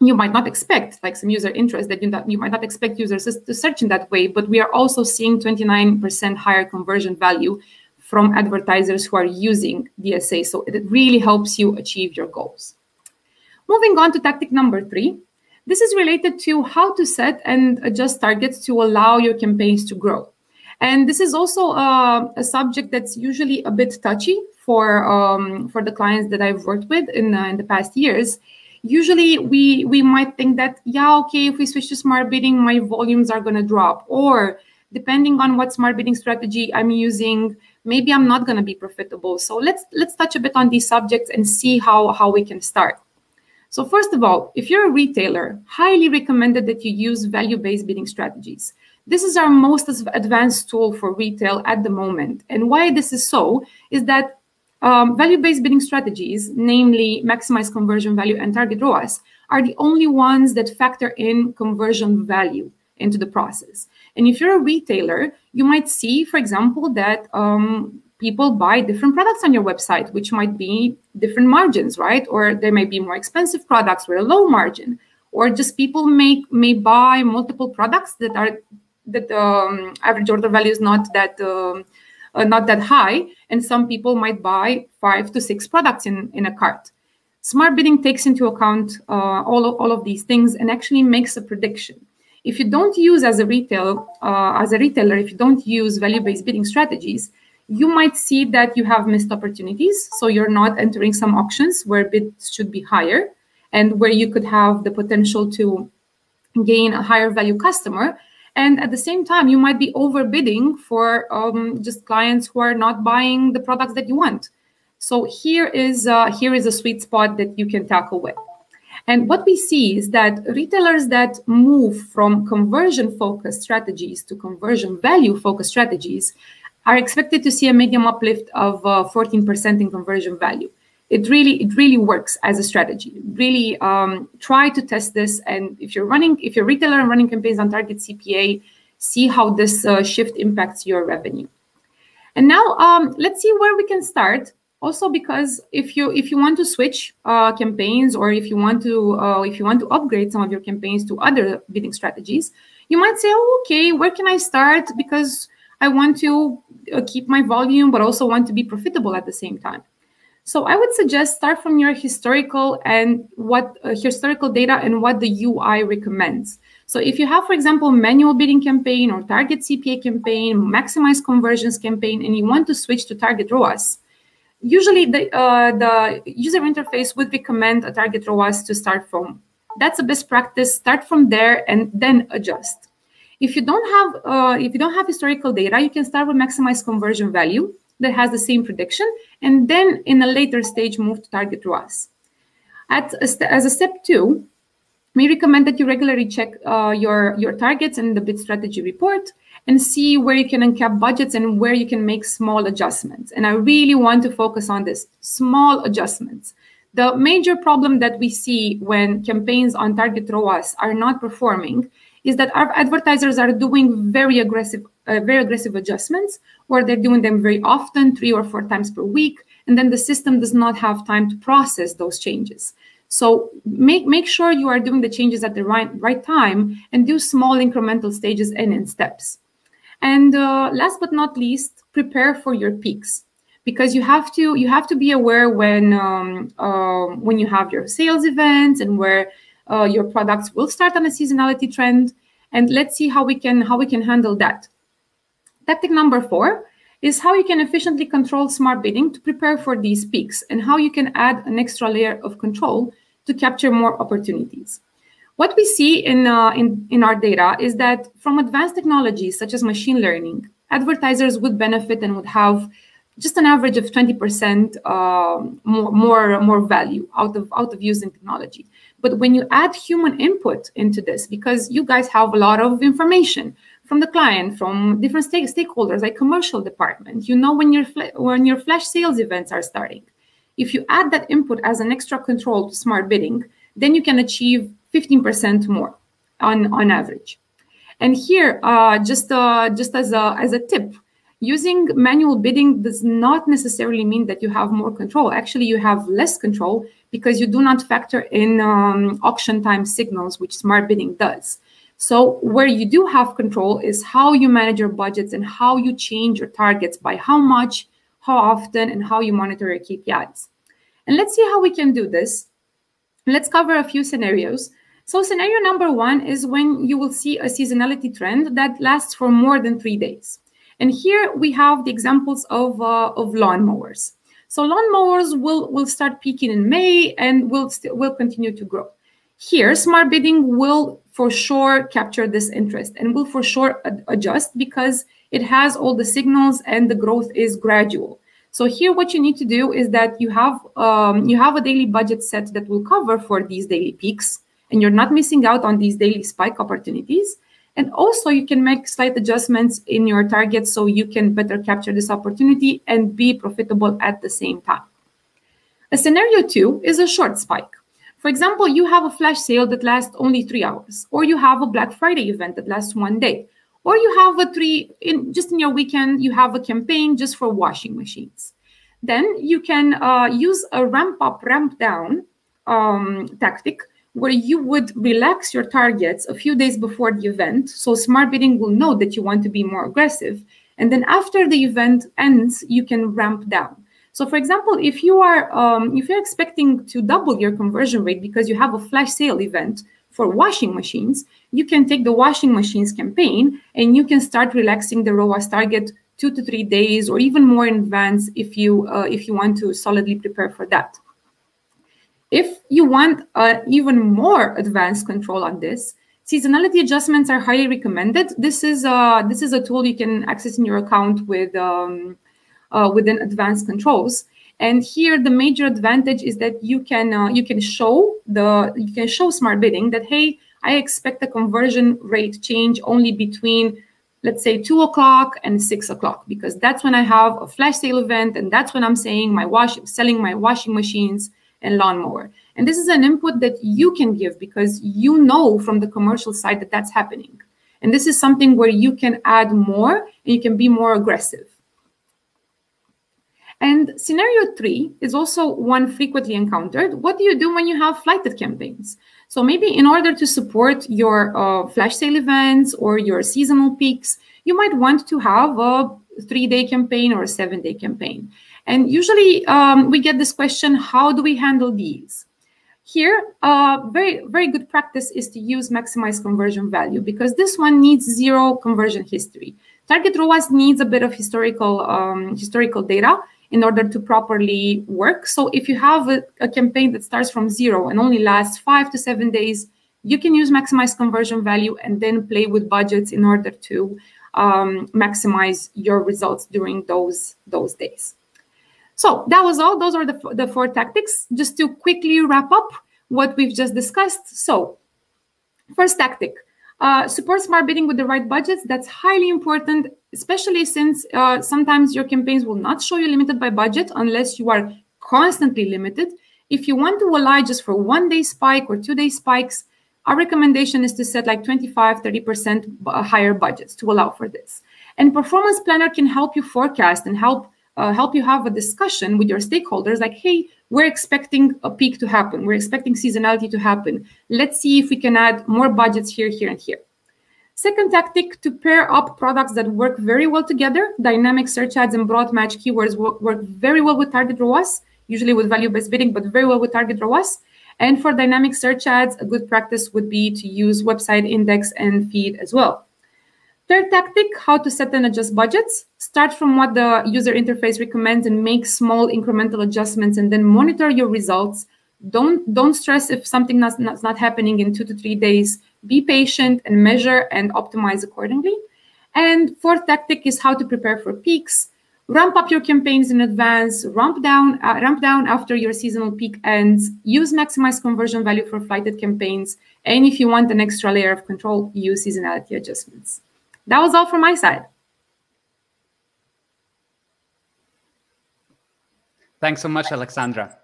might not expect, like some user interest that you might not expect users to search in that way, but we are also seeing 29% higher conversion value from advertisers who are using DSA. So it really helps you achieve your goals. Moving on to tactic number 3. This is related to how to set and adjust targets to allow your campaigns to grow. And this is also a subject that's usually a bit touchy for the clients that I've worked with in the past years. Usually we might think that, yeah, okay, if we switch to smart bidding, my volumes are going to drop. Or depending on what smart bidding strategy I'm using, maybe I'm not going to be profitable. So let's touch a bit on these subjects and see how we can start. So first of all, if you're a retailer, highly recommended that you use value-based bidding strategies. This is our most advanced tool for retail at the moment. And why this is so is that value-based bidding strategies, namely maximize conversion value and target ROAS, are the only ones that factor in conversion value into the process. And if you're a retailer, you might see, for example, that people buy different products on your website, which might be different margins, right? Or there may be more expensive products with a low margin, or just people may buy multiple products that average order value is not that high, and some people might buy 5 to 6 products in a cart. Smart bidding takes into account all of these things and actually makes a prediction. If you don't use as a retailer, if you don't use value-based bidding strategies, you might see that you have missed opportunities. So you're not entering some auctions where bids should be higher and where you could have the potential to gain a higher value customer. And at the same time, you might be overbidding for just clients who are not buying the products that you want. So here is a sweet spot that you can tackle with. And what we see is that retailers that move from conversion-focused strategies to conversion value-focused strategies are expected to see a medium uplift of 14% in conversion value. it really works as a strategy. Really try to test this. And if you're a retailer and running campaigns on target CPA, see how this shift impacts your revenue. And now let's see where we can start. Also, because if you want to switch campaigns, or if you want to upgrade some of your campaigns to other bidding strategies, you might say, oh, okay, where can I start? Because I want to keep my volume, but also want to be profitable at the same time. So I would suggest start from your historical data and what the UI recommends. So if you have, for example, manual bidding campaign or target CPA campaign, maximize conversions campaign, and you want to switch to target ROAS, usually the user interface would recommend a target ROAS to start from. That's a best practice. Start from there and then adjust. If you don't have historical data, you can start with maximize conversion value that has the same prediction, and then in a later stage move to target ROAS. As a step 2, we recommend that you regularly check your targets in the bid strategy report and see where you can uncap budgets and where you can make small adjustments. And I really want to focus on this, small adjustments. The major problem that we see when campaigns on target ROAS are not performing is that our advertisers are doing very aggressive adjustments, or they're doing them very often, 3 or 4 times per week, and then the system does not have time to process those changes. So make sure you are doing the changes at the right time, and do small incremental stages and in steps. And last but not least, prepare for your peaks, because you have to be aware when you have your sales events and where your products will start on a seasonality trend. And let's see how we can handle that. Tactic number 4 is how you can efficiently control smart bidding to prepare for these peaks, and how you can add an extra layer of control to capture more opportunities. What we see in our data is that from advanced technologies such as machine learning, advertisers would benefit and would have just an average of 20% more value out of using technology. But when you add human input into this, because you guys have a lot of information from the client, from different stakeholders, like commercial department, you know when your flash sales events are starting. If you add that input as an extra control to smart bidding, then you can achieve 15% more on average. And here, just as a tip, using manual bidding does not necessarily mean that you have more control. Actually, you have less control because you do not factor in auction time signals, which smart bidding does. So where you do have control is how you manage your budgets and how you change your targets by how much, how often, and how you monitor your KPIs. And let's see how we can do this. Let's cover a few scenarios. So scenario number 1 is when you will see a seasonality trend that lasts for more than 3 days. And here we have the examples of lawnmowers. So lawnmowers will start peaking in May and will continue to grow. Here, smart bidding will for sure capture this interest and will for sure adjust because it has all the signals and the growth is gradual. So here, what you need to do is that you have a daily budget set that will cover for these daily peaks, and you're not missing out on these daily spike opportunities. And also, you can make slight adjustments in your targets so you can better capture this opportunity and be profitable at the same time. A scenario 2 is a short spike. For example, you have a flash sale that lasts only 3 hours, or you have a Black Friday event that lasts 1 day, or you have just in your weekend, you have a campaign just for washing machines. Then you can use a ramp up, ramp down tactic, where you would relax your targets a few days before the event. So smart bidding will know that you want to be more aggressive. And then after the event ends, you can ramp down. So for example, if you're expecting to double your conversion rate because you have a flash sale event for washing machines, you can take the washing machines campaign and you can start relaxing the ROAS target 2 to 3 days or even more in advance if you want to solidly prepare for that. If you want even more advanced control on this, seasonality adjustments are highly recommended. This is a tool you can access in your account within advanced controls. And here, the major advantage is that you can show smart bidding that, hey, I expect a conversion rate change only between let's say 2 o'clock and 6 o'clock, because that's when I have a flash sale event, and that's when I'm saying selling my washing machines and lawnmower. And this is an input that you can give because you know from the commercial side that that's happening. And this is something where you can add more and you can be more aggressive. And scenario 3 is also one frequently encountered. What do you do when you have flighted campaigns? So maybe in order to support your flash sale events or your seasonal peaks, you might want to have a 3-day campaign or a 7-day campaign. And usually we get this question, how do we handle these? Here, very, very good practice is to use maximize conversion value, because this one needs 0 conversion history. Target ROAS needs a bit of historical data in order to properly work. So if you have a campaign that starts from 0 and only lasts 5 to 7 days, you can use maximize conversion value and then play with budgets in order to maximize your results during those days. So that was all. Those are the 4 tactics. Just to quickly wrap up what we've just discussed. So first tactic, support smart bidding with the right budgets. That's highly important, especially since sometimes your campaigns will not show you limited by budget unless you are constantly limited. If you want to rely just for 1-day spike or 2-day spikes, our recommendation is to set like 25-30% higher budgets to allow for this. And Performance Planner can help you forecast and help you have a discussion with your stakeholders like, hey, we're expecting a peak to happen. We're expecting seasonality to happen. Let's see if we can add more budgets here, here, and here. Second tactic, to pair up products that work very well together. Dynamic search ads and broad match keywords work very well with target ROAS, usually with value-based bidding, but very well with target ROAS. And for dynamic search ads, a good practice would be to use website index and feed as well. Third tactic, how to set and adjust budgets. Start from what the user interface recommends and make small incremental adjustments and then monitor your results. Don't stress if something that's not happening in 2 to 3 days. Be patient and measure and optimize accordingly. And fourth tactic is how to prepare for peaks. Ramp up your campaigns in advance, ramp down after your seasonal peak ends, use maximize conversion value for flighted campaigns. And if you want an extra layer of control, use seasonality adjustments. That was all from my side. Thanks so much, Alexandra.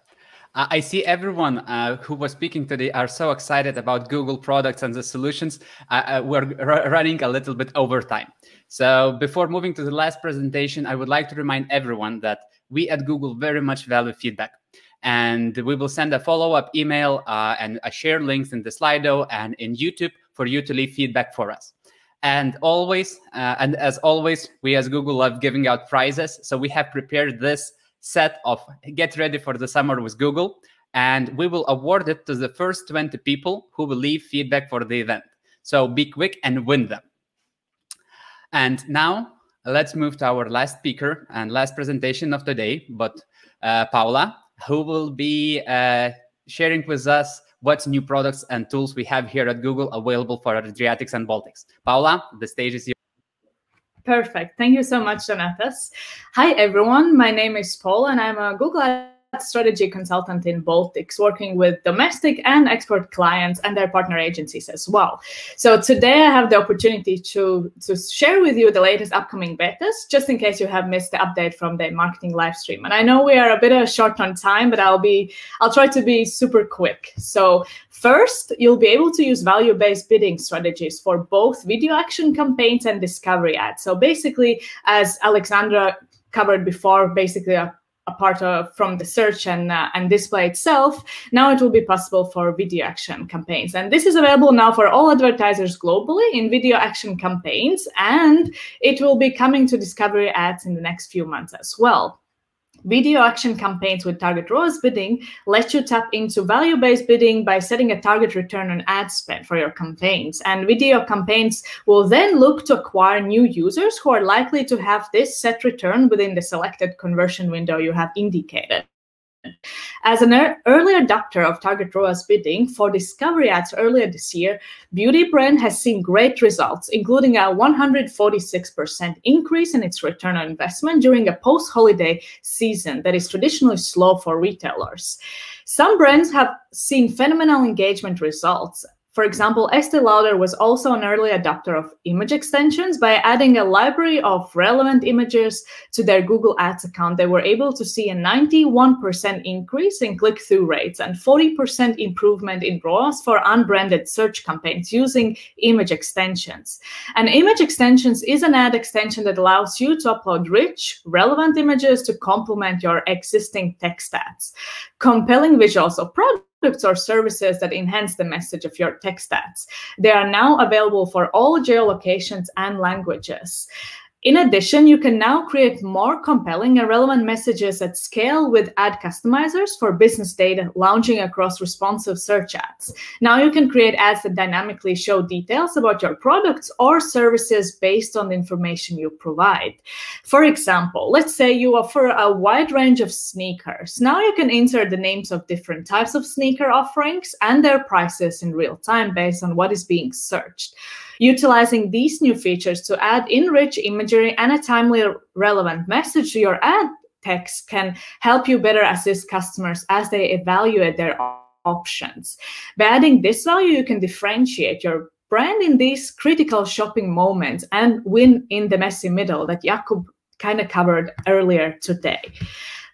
I see everyone who was speaking today are so excited about Google products and the solutions. We're running a little bit over time. So before moving to the last presentation, I would like to remind everyone that we at Google very much value feedback. And we will send a follow-up email and share links in the Slido and in YouTube for you to leave feedback for us. And as always, we as Google love giving out prizes. So we have prepared this set of Get Ready for the Summer with Google, and we will award it to the first 20 people who will leave feedback for the event. So be quick and win them. And now let's move to our last speaker and last presentation of the day, but Paula, who will be sharing with us what new products and tools we have here at Google available for Adriatics and Baltics. Paula, the stage is yours. Perfect. Thank you so much, Donatas. Hi, everyone. My name is Paul, and I'm a Google Ads strategy consultant in Baltics, working with domestic and export clients and their partner agencies as well. So today I have the opportunity to share with you the latest upcoming betas, just in case you have missed the update from the marketing live stream. And I know we are a bit short on time, but I'll try to be super quick. So first, you'll be able to use value-based bidding strategies for both video action campaigns and discovery ads. So basically, as Alexandra covered before, basically apart from the search and display itself, now it will be possible for video action campaigns. And this is available now for all advertisers globally in video action campaigns, and it will be coming to discovery ads in the next few months as well. Video action campaigns with target ROAS bidding let you tap into value-based bidding by setting a target return on ad spend for your campaigns. And video campaigns will then look to acquire new users who are likely to have this set return within the selected conversion window you have indicated. As an early adopter of target ROAS bidding for discovery ads earlier this year, Beauty Brand has seen great results, including a 146% increase in its return on investment during a post-holiday season that is traditionally slow for retailers. Some brands have seen phenomenal engagement results. For example, Estee Lauder was also an early adopter of image extensions. By adding a library of relevant images to their Google Ads account, they were able to see a 91% increase in click-through rates and 40% improvement in ROAS for unbranded search campaigns using image extensions. And image extensions is an ad extension that allows you to upload rich, relevant images to complement your existing text ads. Compelling visuals of products or services that enhance the message of your text ads. They are now available for all geolocations and languages. In addition, you can now create more compelling and relevant messages at scale with ad customizers for business data launching across responsive search ads. Now you can create ads that dynamically show details about your products or services based on the information you provide. For example, let's say you offer a wide range of sneakers. Now you can insert the names of different types of sneaker offerings and their prices in real time based on what is being searched. Utilizing these new features to add in-rich imagery and a timely relevant message to your ad text can help you better assist customers as they evaluate their options. By adding this value, you can differentiate your brand in these critical shopping moments and win in the messy middle that Jakub kind of covered earlier today.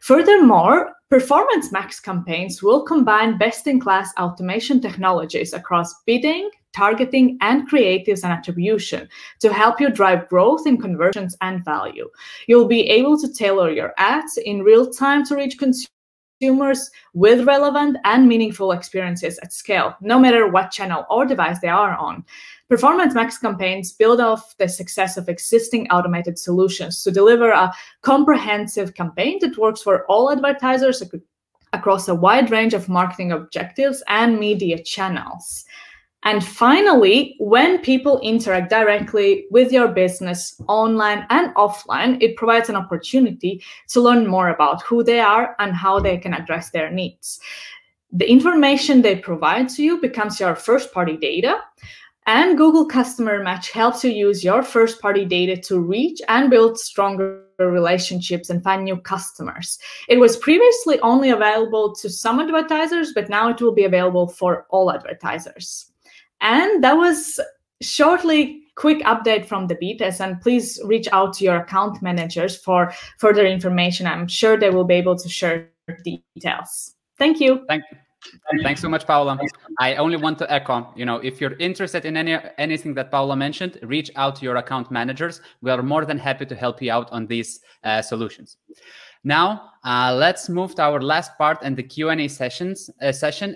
Furthermore, Performance Max campaigns will combine best-in-class automation technologies across bidding, targeting, and creatives and attribution to help you drive growth in conversions and value. You'll be able to tailor your ads in real time to reach consumers with relevant and meaningful experiences at scale, no matter what channel or device they are on. Performance Max campaigns build off the success of existing automated solutions to deliver a comprehensive campaign that works for all advertisers across a wide range of marketing objectives and media channels. And finally, when people interact directly with your business online and offline, it provides an opportunity to learn more about who they are and how they can address their needs. The information they provide to you becomes your first-party data. And Google Customer Match helps you use your first-party data to reach and build stronger relationships and find new customers. It was previously only available to some advertisers, but now it will be available for all advertisers. And that was shortly quick update from the betas, and please reach out to your account managers for further information. I'm sure they will be able to share details. Thank you. Thanks so much, Paula. I only want to echo, if you're interested in anything that Paula mentioned, reach out to your account managers. We are more than happy to help you out on these solutions. Now, let's move to our last part and the Q&A session,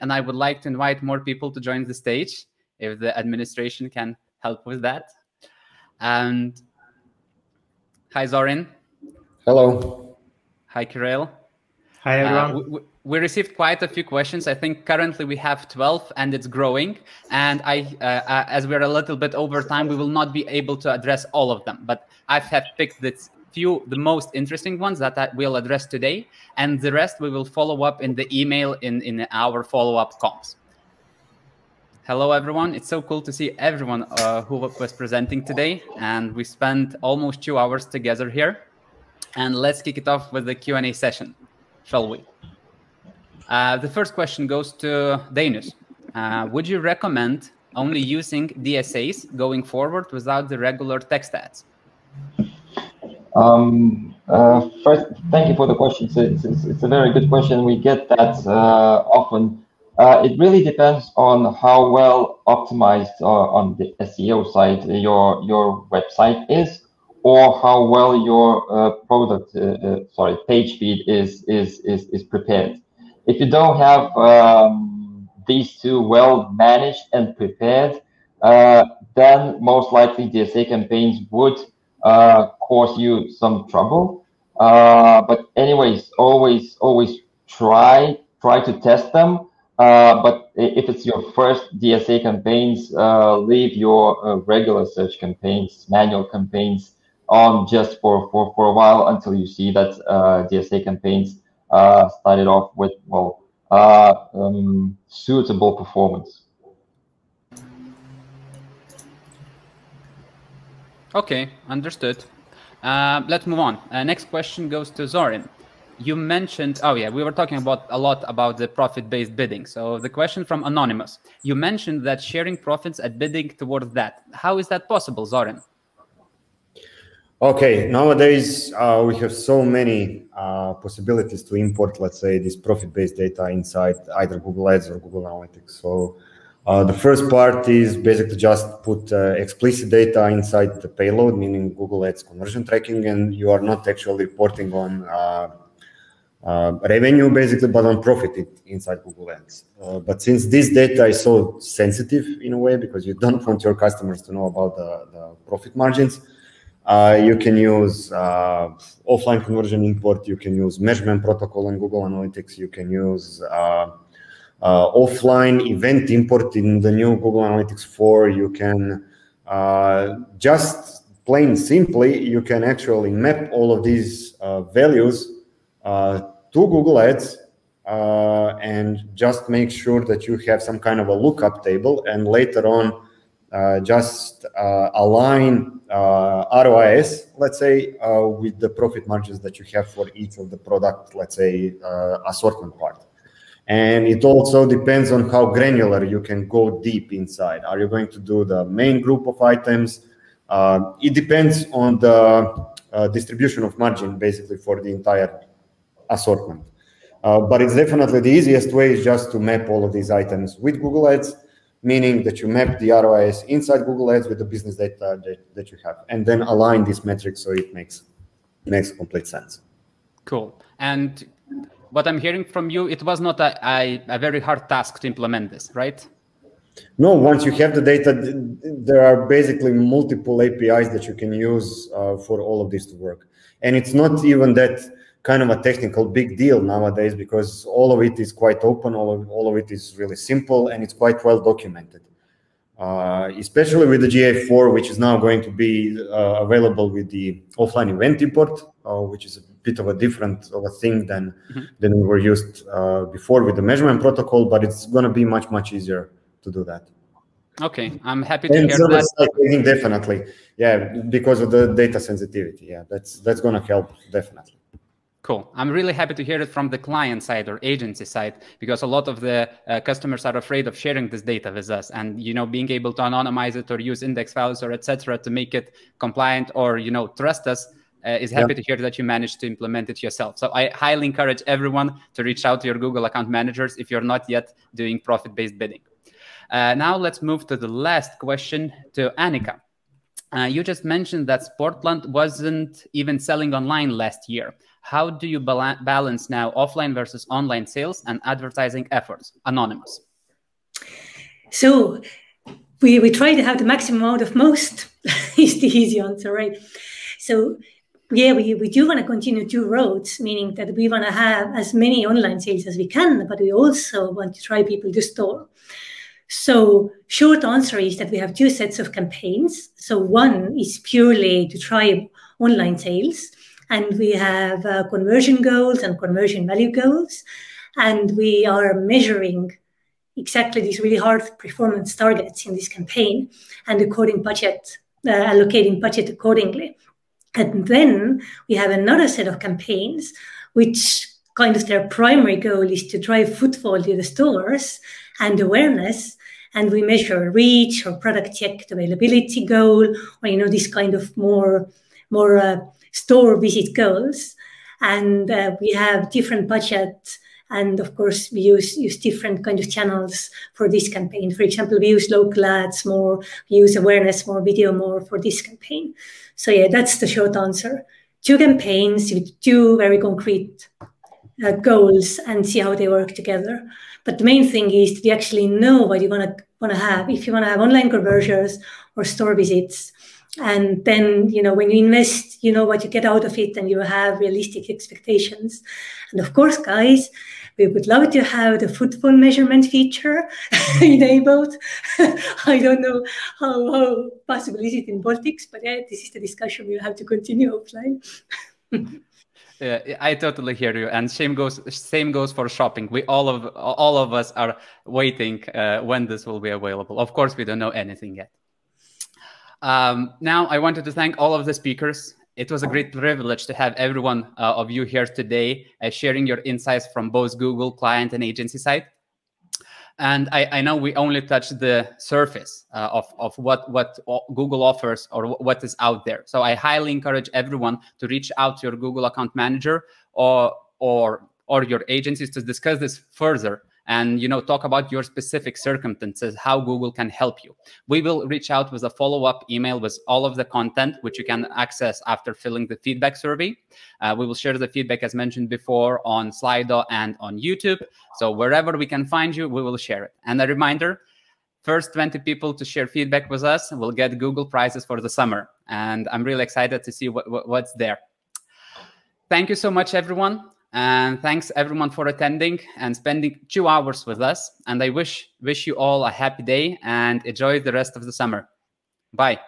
and I would like to invite more people to join the stage, if the administration can help with that. And hi, Zorin. Hello. Hi, Kirill. Hi, everyone. We received quite a few questions. I think currently we have 12 and it's growing. And as we're a little bit over time, we will not be able to address all of them. But I have picked the most interesting ones that I will address today. And the rest we will follow up in the email in our follow-up comms. Hello, everyone. It's so cool to see everyone who was presenting today. And we spent almost 2 hours together here. And let's kick it off with the Q&A session, shall we? The first question goes to Dainius. Would you recommend only using DSAs going forward without the regular text ads? First, thank you for the question. It's a very good question. We get that often. It really depends on how well optimized on the SEO side your website is, or how well your page speed is prepared. If you don't have these two well managed and prepared, then most likely DSA campaigns would cause you some trouble. But anyways, always try to test them. But if it's your first DSA campaigns, leave your regular search campaigns, manual campaigns on just for a while until you see that DSA campaigns started off with suitable performance. Okay, understood. Let's move on. Next question goes to Zorin. you mentioned, oh yeah, we were talking a lot about the profit-based bidding. So the question from Anonymous, you mentioned that sharing profits and bidding towards that. How is that possible, Zoran? Okay, nowadays we have so many possibilities to import, let's say, this profit-based data inside either Google Ads or Google Analytics. So the first part is basically just put explicit data inside the payload, meaning Google Ads conversion tracking, and you are not actually reporting on revenue basically, but on profit inside Google Ads. But since this data is so sensitive in a way, because you don't want your customers to know about the profit margins, you can use offline conversion import, you can use measurement protocol in Google Analytics, you can use offline event import in the new Google Analytics 4, you can just plain simply, you can actually map all of these values to Google Ads and just make sure that you have some kind of a lookup table, and later on just align ROIs, let's say, with the profit margins that you have for each of the product, let's say, assortment part. And it also depends on how granular you can go deep inside. Are you going to do the main group of items? It depends on the distribution of margin, basically, for the entire assortment. But it's definitely the easiest way is just to map all of these items with Google Ads, meaning that you map the ROIs inside Google Ads with the business data that you have, and then align these metrics so it makes complete sense. Cool. And what I'm hearing from you, it was not a very hard task to implement this, right? No, once you have the data, there are basically multiple APIs that you can use for all of this to work. And it's not even that kind of a technical big deal nowadays, because all of it is quite open, all of it is really simple, and it's quite well documented. Especially with the GA4, which is now going to be available with the offline event import, which is a bit of a different thing than we were used before with the measurement protocol, but it's going to be much easier to do that. Okay, I'm happy to hear that. And definitely, yeah, because of the data sensitivity, yeah, that's going to help definitely. Cool. I'm really happy to hear it from the client side or agency side, because a lot of the customers are afraid of sharing this data with us, and being able to anonymize it or use index values or etc. to make it compliant or trust us. Is happy to hear that you managed to implement it yourself. So I highly encourage everyone to reach out to your Google account managers if you're not yet doing profit-based bidding. Now let's move to the last question to Annika. You just mentioned that Sportland wasn't even selling online last year. How do you balance now offline versus online sales and advertising efforts? Anonymous. So we try to have the maximum out of most is the easy answer, right? So yeah, we do want to continue two roads, meaning that we want to have as many online sales as we can, but we also want to try people to store. So short answer is that we have two sets of campaigns. So one is purely to try online sales, and we have conversion goals and conversion value goals, and we are measuring exactly these really hard performance targets in this campaign and allocating budget accordingly. And then we have another set of campaigns, which kind of their primary goal is to drive footfall to the stores and awareness. And we measure reach or product checked availability goal, or this kind of more store visit goals. And we have different budgets. And of course, we use different kind of channels for this campaign. For example, we use local ads more, we use awareness more, video more for this campaign. So yeah, that's the short answer. Two campaigns with two very concrete goals, and see how they work together. But the main thing is to actually know what you want to have. If you want to have online conversions or store visits, and then when you invest, you know what you get out of it, and you have realistic expectations. And of course, guys, we would love to have the footfall measurement feature enabled. I don't know how possible is it in Baltics, but yeah, this is the discussion we'll have to continue offline. I totally hear you, and same goes for shopping. We all of us are waiting when this will be available. Of course, we don't know anything yet. Now, I wanted to thank all of the speakers. It was a great privilege to have everyone of you here today sharing your insights from both Google client and agency side. And I know we only touched the surface of what Google offers or what is out there. So I highly encourage everyone to reach out to your Google account manager or your agencies to discuss this further and talk about your specific circumstances, how Google can help you. We will reach out with a follow-up email with all of the content, which you can access after filling the feedback survey. We will share the feedback, as mentioned before, on Slido and on YouTube. So wherever we can find you, we will share it. And a reminder, first 20 people to share feedback with us will get Google prizes for the summer. And I'm really excited to see what's there. Thank you so much, everyone. And thanks everyone for attending and spending 2 hours with us. And I wish you all a happy day and enjoy the rest of the summer. Bye.